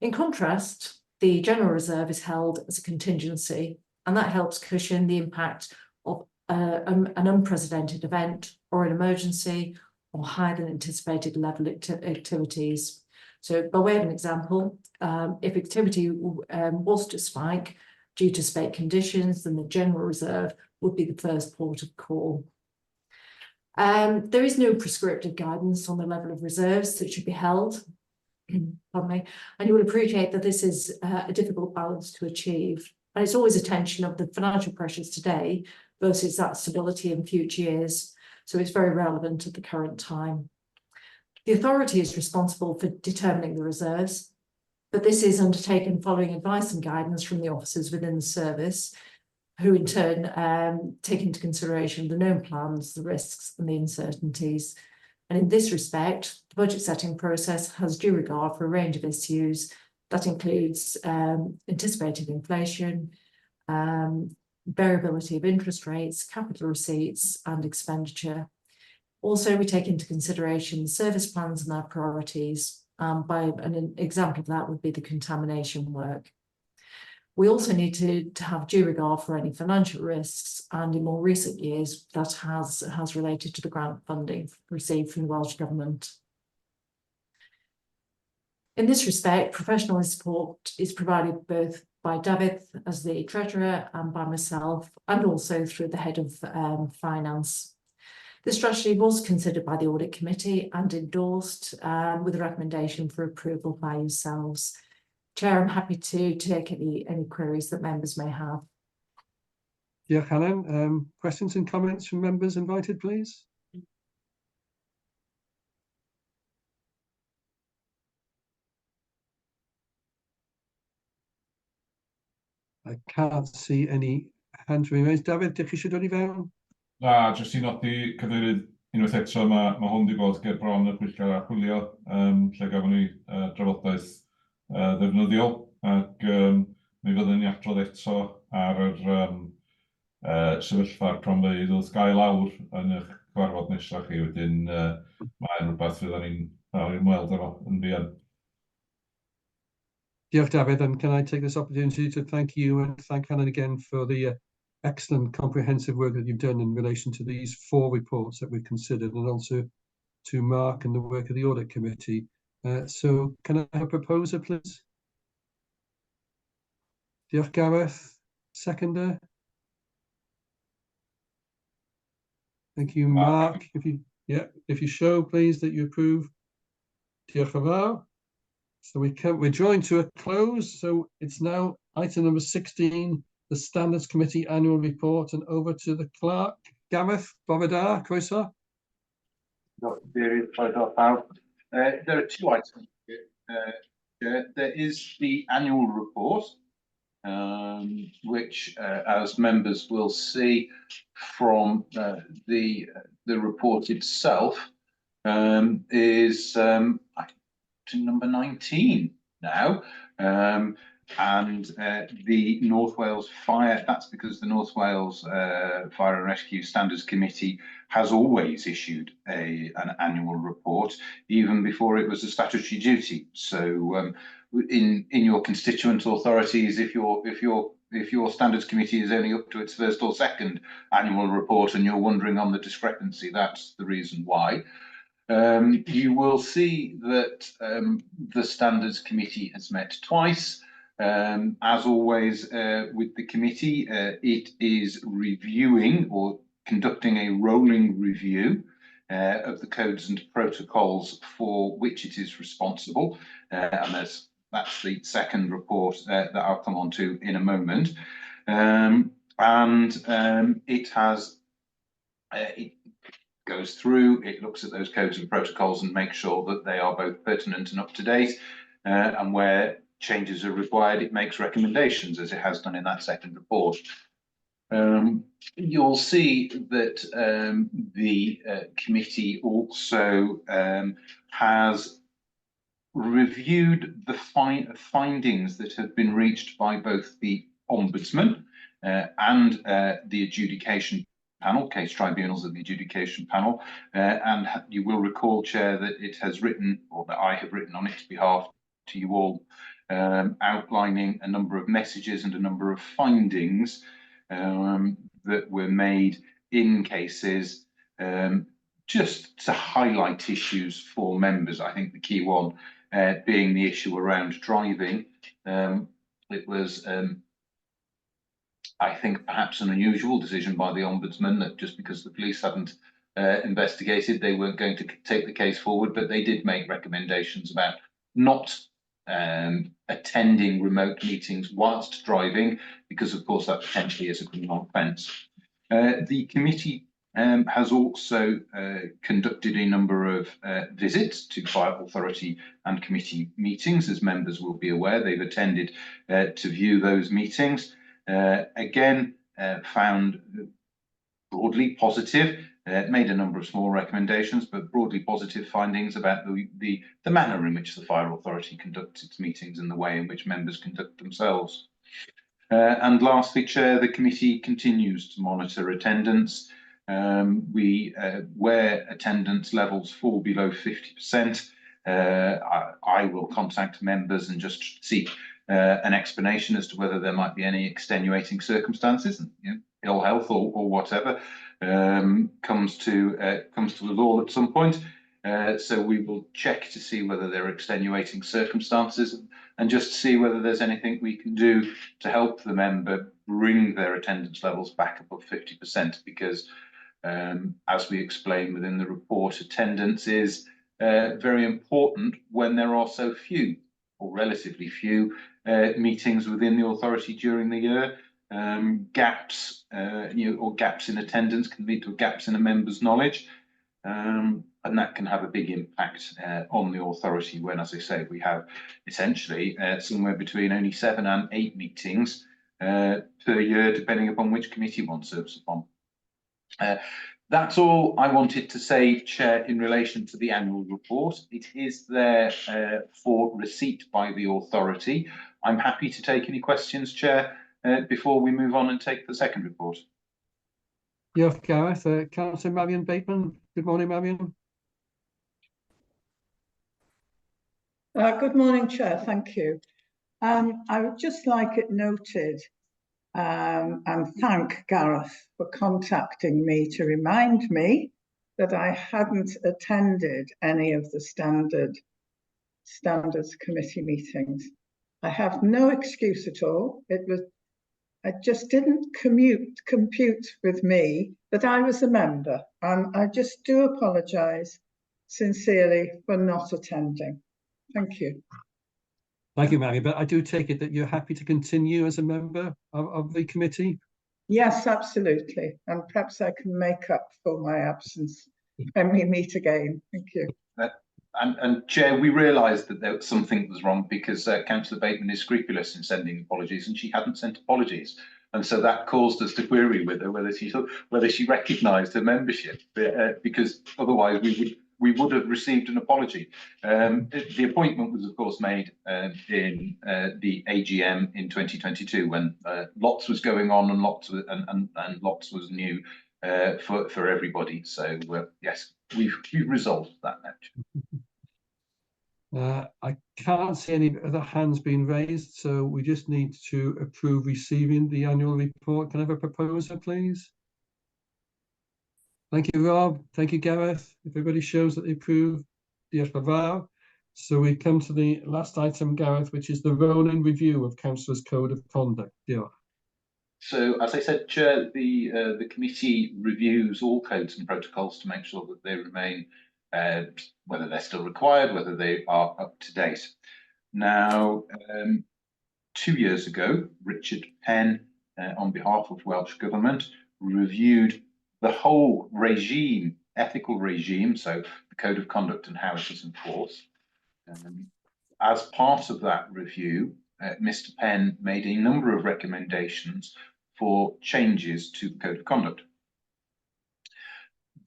In contrast, the general reserve is held as a contingency, and that helps cushion the impact of an unprecedented event or an emergency or higher than anticipated level activities. So by way of an example, if activity was to spike due to spate conditions, then the general reserve would be the first port of call. There is no prescriptive guidance on the level of reserves that should be held. Pardon me. And you will appreciate that this is a difficult balance to achieve. And it's always a tension of the financial pressures today versus that stability in future years. So it's very relevant at the current time. The authority is responsible for determining the reserves, but this is undertaken following advice and guidance from the officers within the service, who in turn take into consideration the known plans, the risks and the uncertainties. And in this respect, the budget setting process has due regard for a range of issues that includes anticipated inflation, variability of interest rates, capital receipts and expenditure. Also, we take into consideration service plans and their priorities. By an example of that would be the contamination work. We also need to have due regard for any financial risks, and in more recent years that has related to the grant funding received from the Welsh Government. In this respect, professional support is provided both by David as the Treasurer and by myself, and also through the Head of Finance. The strategy was considered by the Audit Committee and endorsed with a recommendation for approval by yourselves. Chair, I'm happy to take any queries that members may have. Yeah, Helen, questions and comments from members invited, please. I can't see any hands being raised. David, dych chi eisiau dod I fewn? Na, jyst i nodi cadeirydd unwaith eto, mae hwn wedi bod ger bron y pwyllgor archwilio, lle gafon ni drafodaeth ddefnyddiol, ac mi fyddwn ni adrodd eto ar yr sefyllfa'r cronfeydd wrth gael lawr yn eich cyfarfod nesaf chi. Wedyn mae'n rhywbeth fyddwn ni'n ymweld efo yn fuan. Diolch, David, and can I take this opportunity to thank you and thank Helen again for the excellent comprehensive work that you've done in relation to these 4 reports that we've considered, and also to Mark and the work of the Audit Committee. So can I have a proposer, please? Diolch, Gareth. Seconder? Thank you, Mark. If you show, please, that you approve. Diolch yn fawr. So we're drawing to a close. So it's now item number 16, the Standards Committee Annual Report, and over to the clerk. Gareth, bore da, croeso. There are 2 items here. There is the annual report, which, as members will see from the report itself, is number 19 now, and the North Wales Fire, that's because the North Wales Fire and Rescue Standards Committee has always issued an annual report, even before it was a statutory duty. So in your constituent authorities, if your Standards Committee is only up to its 1st or 2nd annual report and you're wondering on the discrepancy, that's the reason why. You will see that the Standards Committee has met twice. As always with the committee, it is reviewing or conducting a rolling review of the codes and protocols for which it is responsible. And that's the 2nd report that I'll come on to in a moment. It goes through, it looks at those codes and protocols and makes sure that they are both pertinent and up to date, and where changes are required, it makes recommendations, as it has done in that 2nd report. You'll see that the committee also has reviewed the findings that have been reached by both the Ombudsman and the adjudication panel, case tribunals and the adjudication panel, and you will recall, Chair, that it has written, or that I have written on its behalf to you all, outlining a number of messages and a number of findings that were made in cases, just to highlight issues for members. I think the key one being the issue around driving. It was, I think, perhaps an unusual decision by the Ombudsman that just because the police hadn't investigated, they weren't going to take the case forward, but they did make recommendations about not attending remote meetings whilst driving, because of course that potentially is a criminal offence. The committee has also conducted a number of visits to fire authority and committee meetings. As members will be aware, they've attended to view those meetings. Again, found broadly positive, made a number of small recommendations, but broadly positive findings about the manner in which the fire authority conducts its meetings and the way in which members conduct themselves. And lastly, Chair, the committee continues to monitor attendance. Where attendance levels fall below 50%, I will contact members and just seek an explanation as to whether there might be any extenuating circumstances, and ill health or whatever comes to the law at some point. So we will check to see whether there are extenuating circumstances and just see whether there's anything we can do to help the member bring their attendance levels back above 50%, because as we explain within the report, attendance is very important when there are so few, or relatively few, meetings within the authority during the year. Gaps, or gaps in attendance can lead to gaps in a member's knowledge, and that can have a big impact on the authority when, as I say, we have essentially somewhere between only 7 and 8 meetings per year, depending upon which committee one serves upon. That's all I wanted to say, Chair, in relation to the annual report. It is there for receipt by the authority. I'm happy to take any questions, Chair, before we move on and take the second report. Yeah, Gareth. Councillor Marion Bateman. Good morning, Marion. Good morning, Chair. Thank you. I would just like it noted and thank Gareth for contacting me to remind me that I hadn't attended any of the standards committee meetings. I have no excuse at all. I just didn't compute with me that I was a member, and I just do apologise sincerely for not attending. Thank you. Thank you, Mary. But I do take it that you're happy to continue as a member of the committee? Yes, absolutely. And perhaps I can make up for my absence when we meet again. Thank you. And Chair, we realised that there was something that was wrong because Councillor Bateman is scrupulous in sending apologies, and she hadn't sent apologies, and so that caused us to query with her whether she recognised her membership, because otherwise we would have received an apology. The appointment was, of course, made in the AGM in 2022 when lots was going on and lots was new for everybody. So yes, we've resolved that now. I can't see any other hands being raised, so we just need to approve receiving the annual report. Can I have a proposer, please? Thank you, Rob. Thank you, Gareth. If everybody shows that they approve, diolch yn fawr. So we come to the last item, Gareth, which is the rolling review of Councillors' Code of Conduct. Diolch. So, as I said, Chair, the committee reviews all codes and protocols to make sure that they remain, whether they're still required, whether they are up to date. Now, 2 years ago, Richard Penn, on behalf of Welsh Government, reviewed the whole regime, ethical regime, so the Code of Conduct and how it is enforced. As part of that review, Mr. Penn made a number of recommendations for changes to the Code of Conduct.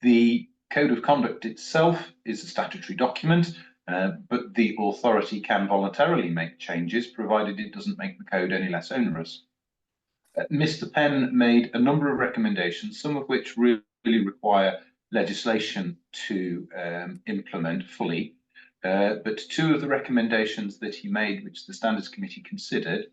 The Code of Conduct itself is a statutory document, but the authority can voluntarily make changes, provided it doesn't make the code any less onerous. Mr. Penn made a number of recommendations, some of which really require legislation to implement fully. But two of the recommendations that he made, which the Standards Committee considered,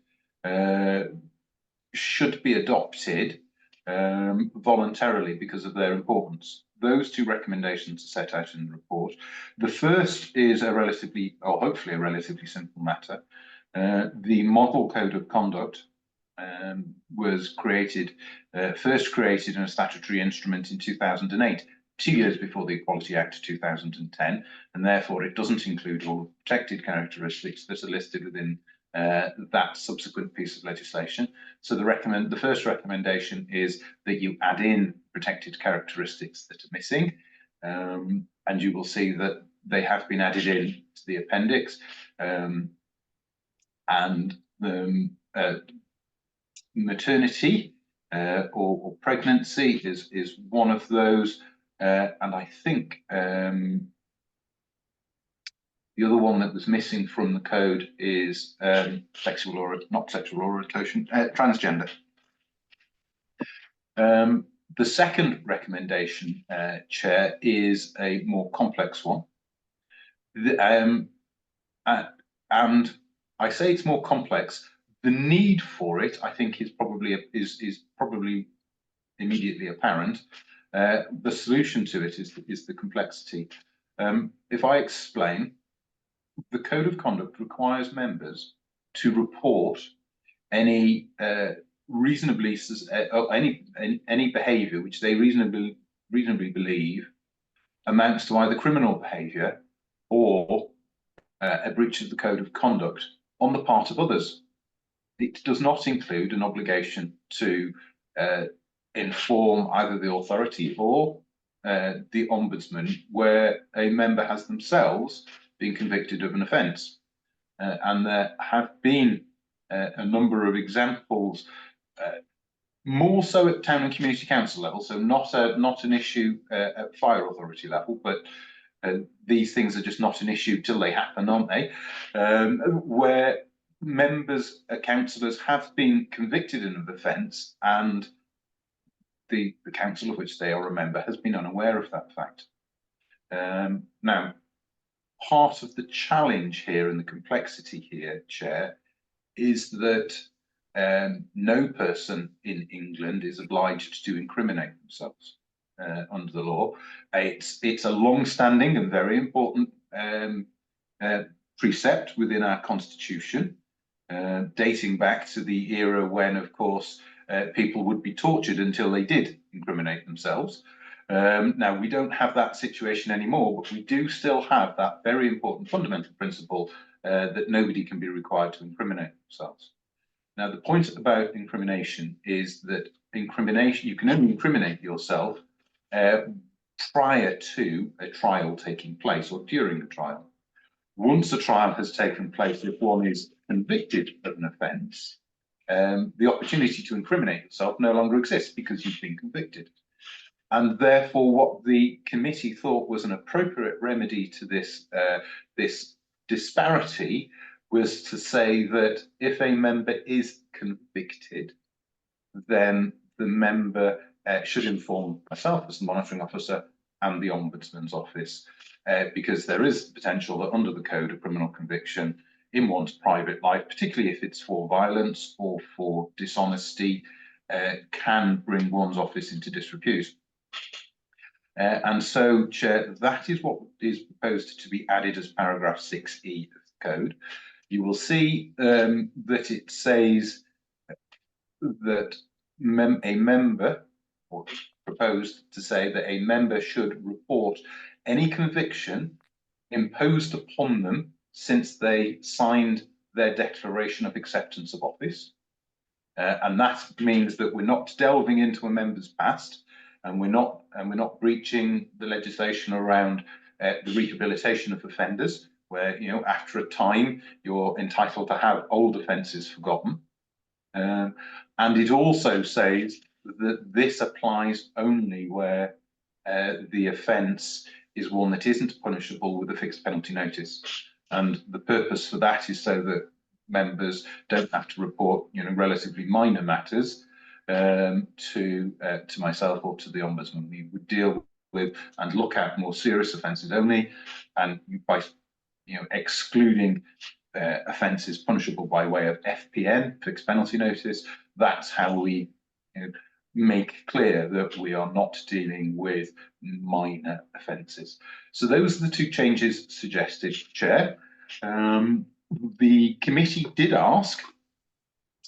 should be adopted voluntarily because of their importance. Those two recommendations are set out in the report. The first is a relatively, or hopefully a relatively simple matter. The Model Code of Conduct was first created in a statutory instrument in 2008, 2 years before the Equality Act 2010, and therefore it doesn't include all the protected characteristics that are listed within that subsequent piece of legislation. So the first recommendation is that you add in protected characteristics that are missing, and you will see that they have been added in to the appendix, and maternity or pregnancy is one of those, and I think the other one that was missing from the code is transgender. The second recommendation, Chair, is a more complex one. And I say it's more complex. The need for it, I think, is probably immediately apparent. The solution to it is the complexity. If I explain, the Code of Conduct requires members to report any reasonably any behaviour which they reasonably believe amounts to either criminal behaviour or a breach of the Code of Conduct on the part of others. It does not include an obligation to inform either the authority or the Ombudsman where a member has themselves been convicted of an offence. And there have been a number of examples, more so at town and community council level, so not an issue at fire authority level, but these things are just not an issue till they happen, aren't they? Where members, councillors have been convicted in an offence and the council of which they are a member has been unaware of that fact. Now, part of the challenge here and the complexity here, Chair, is that no person in England is obliged to incriminate themselves under the law. It's a long-standing and very important precept within our constitution, dating back to the era when, of course, people would be tortured until they did incriminate themselves. Now, we don't have that situation anymore, but we do still have that very important fundamental principle that nobody can be required to incriminate themselves. Now, the point about incrimination is that you can only incriminate yourself prior to a trial taking place or during a trial. Once a trial has taken place, if one is convicted of an offence, the opportunity to incriminate yourself no longer exists because you've been convicted. And therefore, what the committee thought was an appropriate remedy to this disparity was to say that if a member is convicted, then the member should inform myself as the monitoring officer and the Ombudsman's office, because there is potential that under the code, a criminal conviction in one's private life, particularly if it's for violence or for dishonesty, can bring one's office into disrepute. And so, Chair, that is what is proposed to be added as paragraph 6E of the code. You will see that it says that a member, or proposed to say that a member should report any conviction imposed upon them since they signed their declaration of acceptance of office. And that means that we're not delving into a member's past, and we're not breaching the legislation around the rehabilitation of offenders, where, you know, after a time you're entitled to have old offences forgotten. And it also says that this applies only where the offence is one that isn't punishable with a fixed penalty notice. And the purpose for that is so that members don't have to report, you know, relatively minor matters to myself or to the Ombudsman. We would deal with and look at more serious offences only, and by excluding offences punishable by way of FPN, fixed penalty notice. That's how we make clear that we are not dealing with minor offences. So those are the two changes suggested, Chair. The committee did ask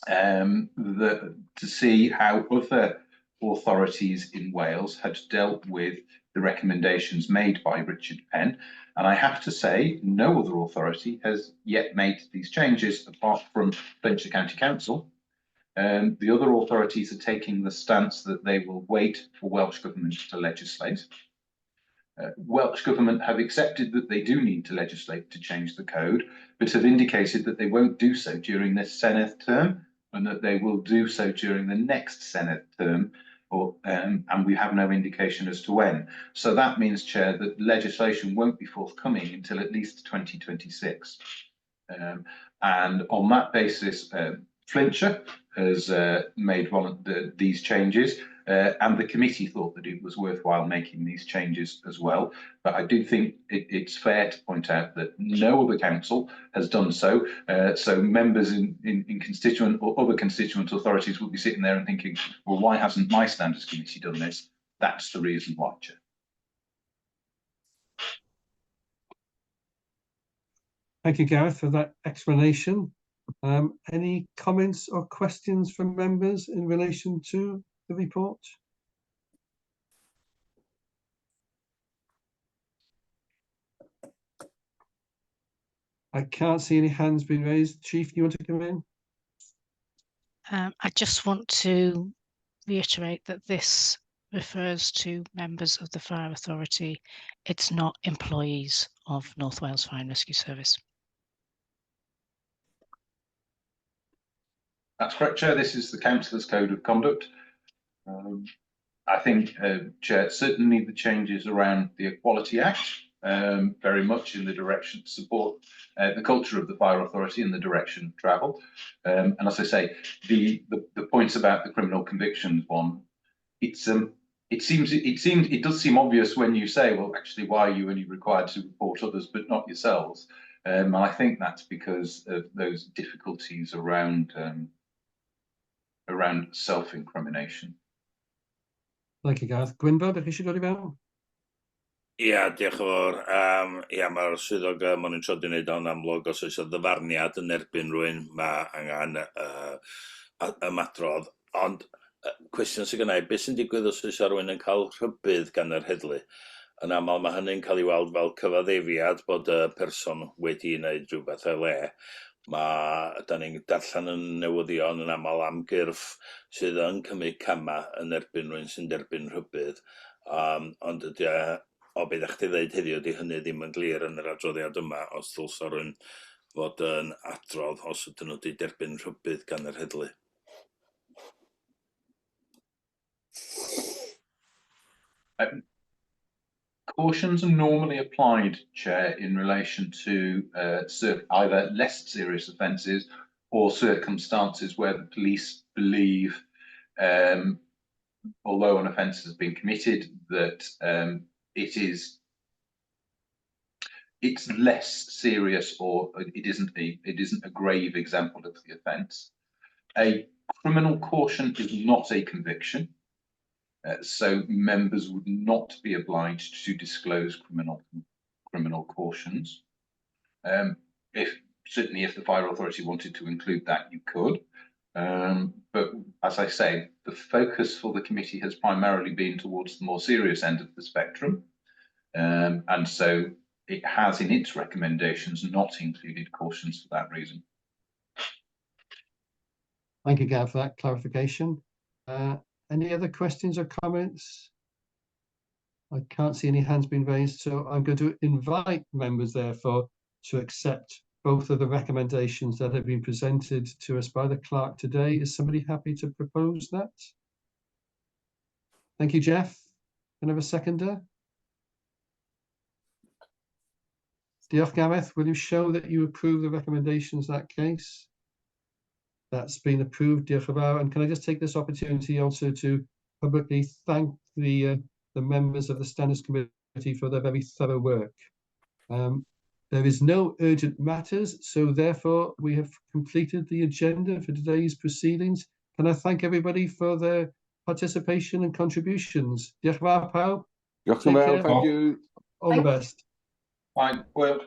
to see how other authorities in Wales had dealt with the recommendations made by Richard Penn, and I have to say no other authority has yet made these changes apart from Flintshire County Council. The other authorities are taking the stance that they will wait for Welsh Government to legislate. Welsh Government have accepted that they do need to legislate to change the code, but have indicated that they won't do so during this Senedd term, and that they will do so during the next Senedd term, and we have no indication as to when. So that means, Chair, that legislation won't be forthcoming until at least 2026. And on that basis, Flintshire has made these changes, and the committee thought that it was worthwhile making these changes as well. But I do think it's fair to point out that no other council has done so. So members in constituent or other constituent authorities will be sitting there and thinking, well, why hasn't my standards committee done this? That's the reason why, Chair. Thank you, Gareth, for that explanation. Any comments or questions from members in relation to the report? I can't see any hands being raised. Chief, do you want to come in? I just want to reiterate that this refers to members of the Fire Authority. It's not employees of North Wales Fire and Rescue Service. That's correct, Chair. This is the Councillor's Code of Conduct. I think, Chair, certainly the changes around the Equality Act, very much in the direction to support the culture of the Fire Authority and the direction of travel. And as I say, the points about the criminal convictions one, it does seem obvious when you say, well, actually, why are you only required to report others but not yourselves? And I think that's because of those difficulties around self-incrimination. Thank you, Gareth. Gwynfor, ydych chi eisiau dod i fewn? Ia, diolch yn fawr. Ia, mae'r swyddog monitro wedi wneud o'n amlwg os oes o ddyfarniad yn erbyn rhywun, mae angen ymadrodd. Ond cwestiwn sy'n gynnau, beth sy'n digwydd os oes rhywun yn cael rhybydd gan yr heddlu? Yn aml mae hynny'n cael ei weld fel cyfaddefiad bod y person wedi wneud rhywbeth o'i le. Da ni'n darllen yn newyddion yn aml am gyrff sydd yn cymryd cama yn erbyn rhywun sy'n derbyn rhybydd. Ond ydy o beth ydych chi ddeud heddiw, ydy hynny ddim yn glir yn yr adroddiad yma os ddylsa rhywun fod yn adrodd os ydyn nhw wedi derbyn rhybydd gan yr heddlu. Cautions are normally applied, Chair, in relation to either less serious offences or circumstances where the police believe, although an offence has been committed, that it's less serious or it isn't a grave example of the offence. A criminal caution is not a conviction. So members would not be obliged to disclose criminal cautions. Certainly if the Fire Authority wanted to include that, you could. But as I say, the focus for the committee has primarily been towards the more serious end of the spectrum. And so it has in its recommendations not included cautions for that reason. Thank you, Gav, for that clarification. Any other questions or comments? I can't see any hands being raised, so I'm going to invite members, therefore, to accept both of the recommendations that have been presented to us by the clerk today. Is somebody happy to propose that? Thank you, Jeff. Can I have a seconder? Diolch, Gareth. Will you show that you approve the recommendations in that case? That's been approved, diolch yn fawr. And can I just take this opportunity also to publicly thank the members of the Standards Committee for their very thorough work. There is no urgent matters, so therefore we have completed the agenda for today's proceedings. Can I thank everybody for their participation and contributions? Diolch yn fawr pawb. Diolch yn fawr, thank you. All the best. Fine, well.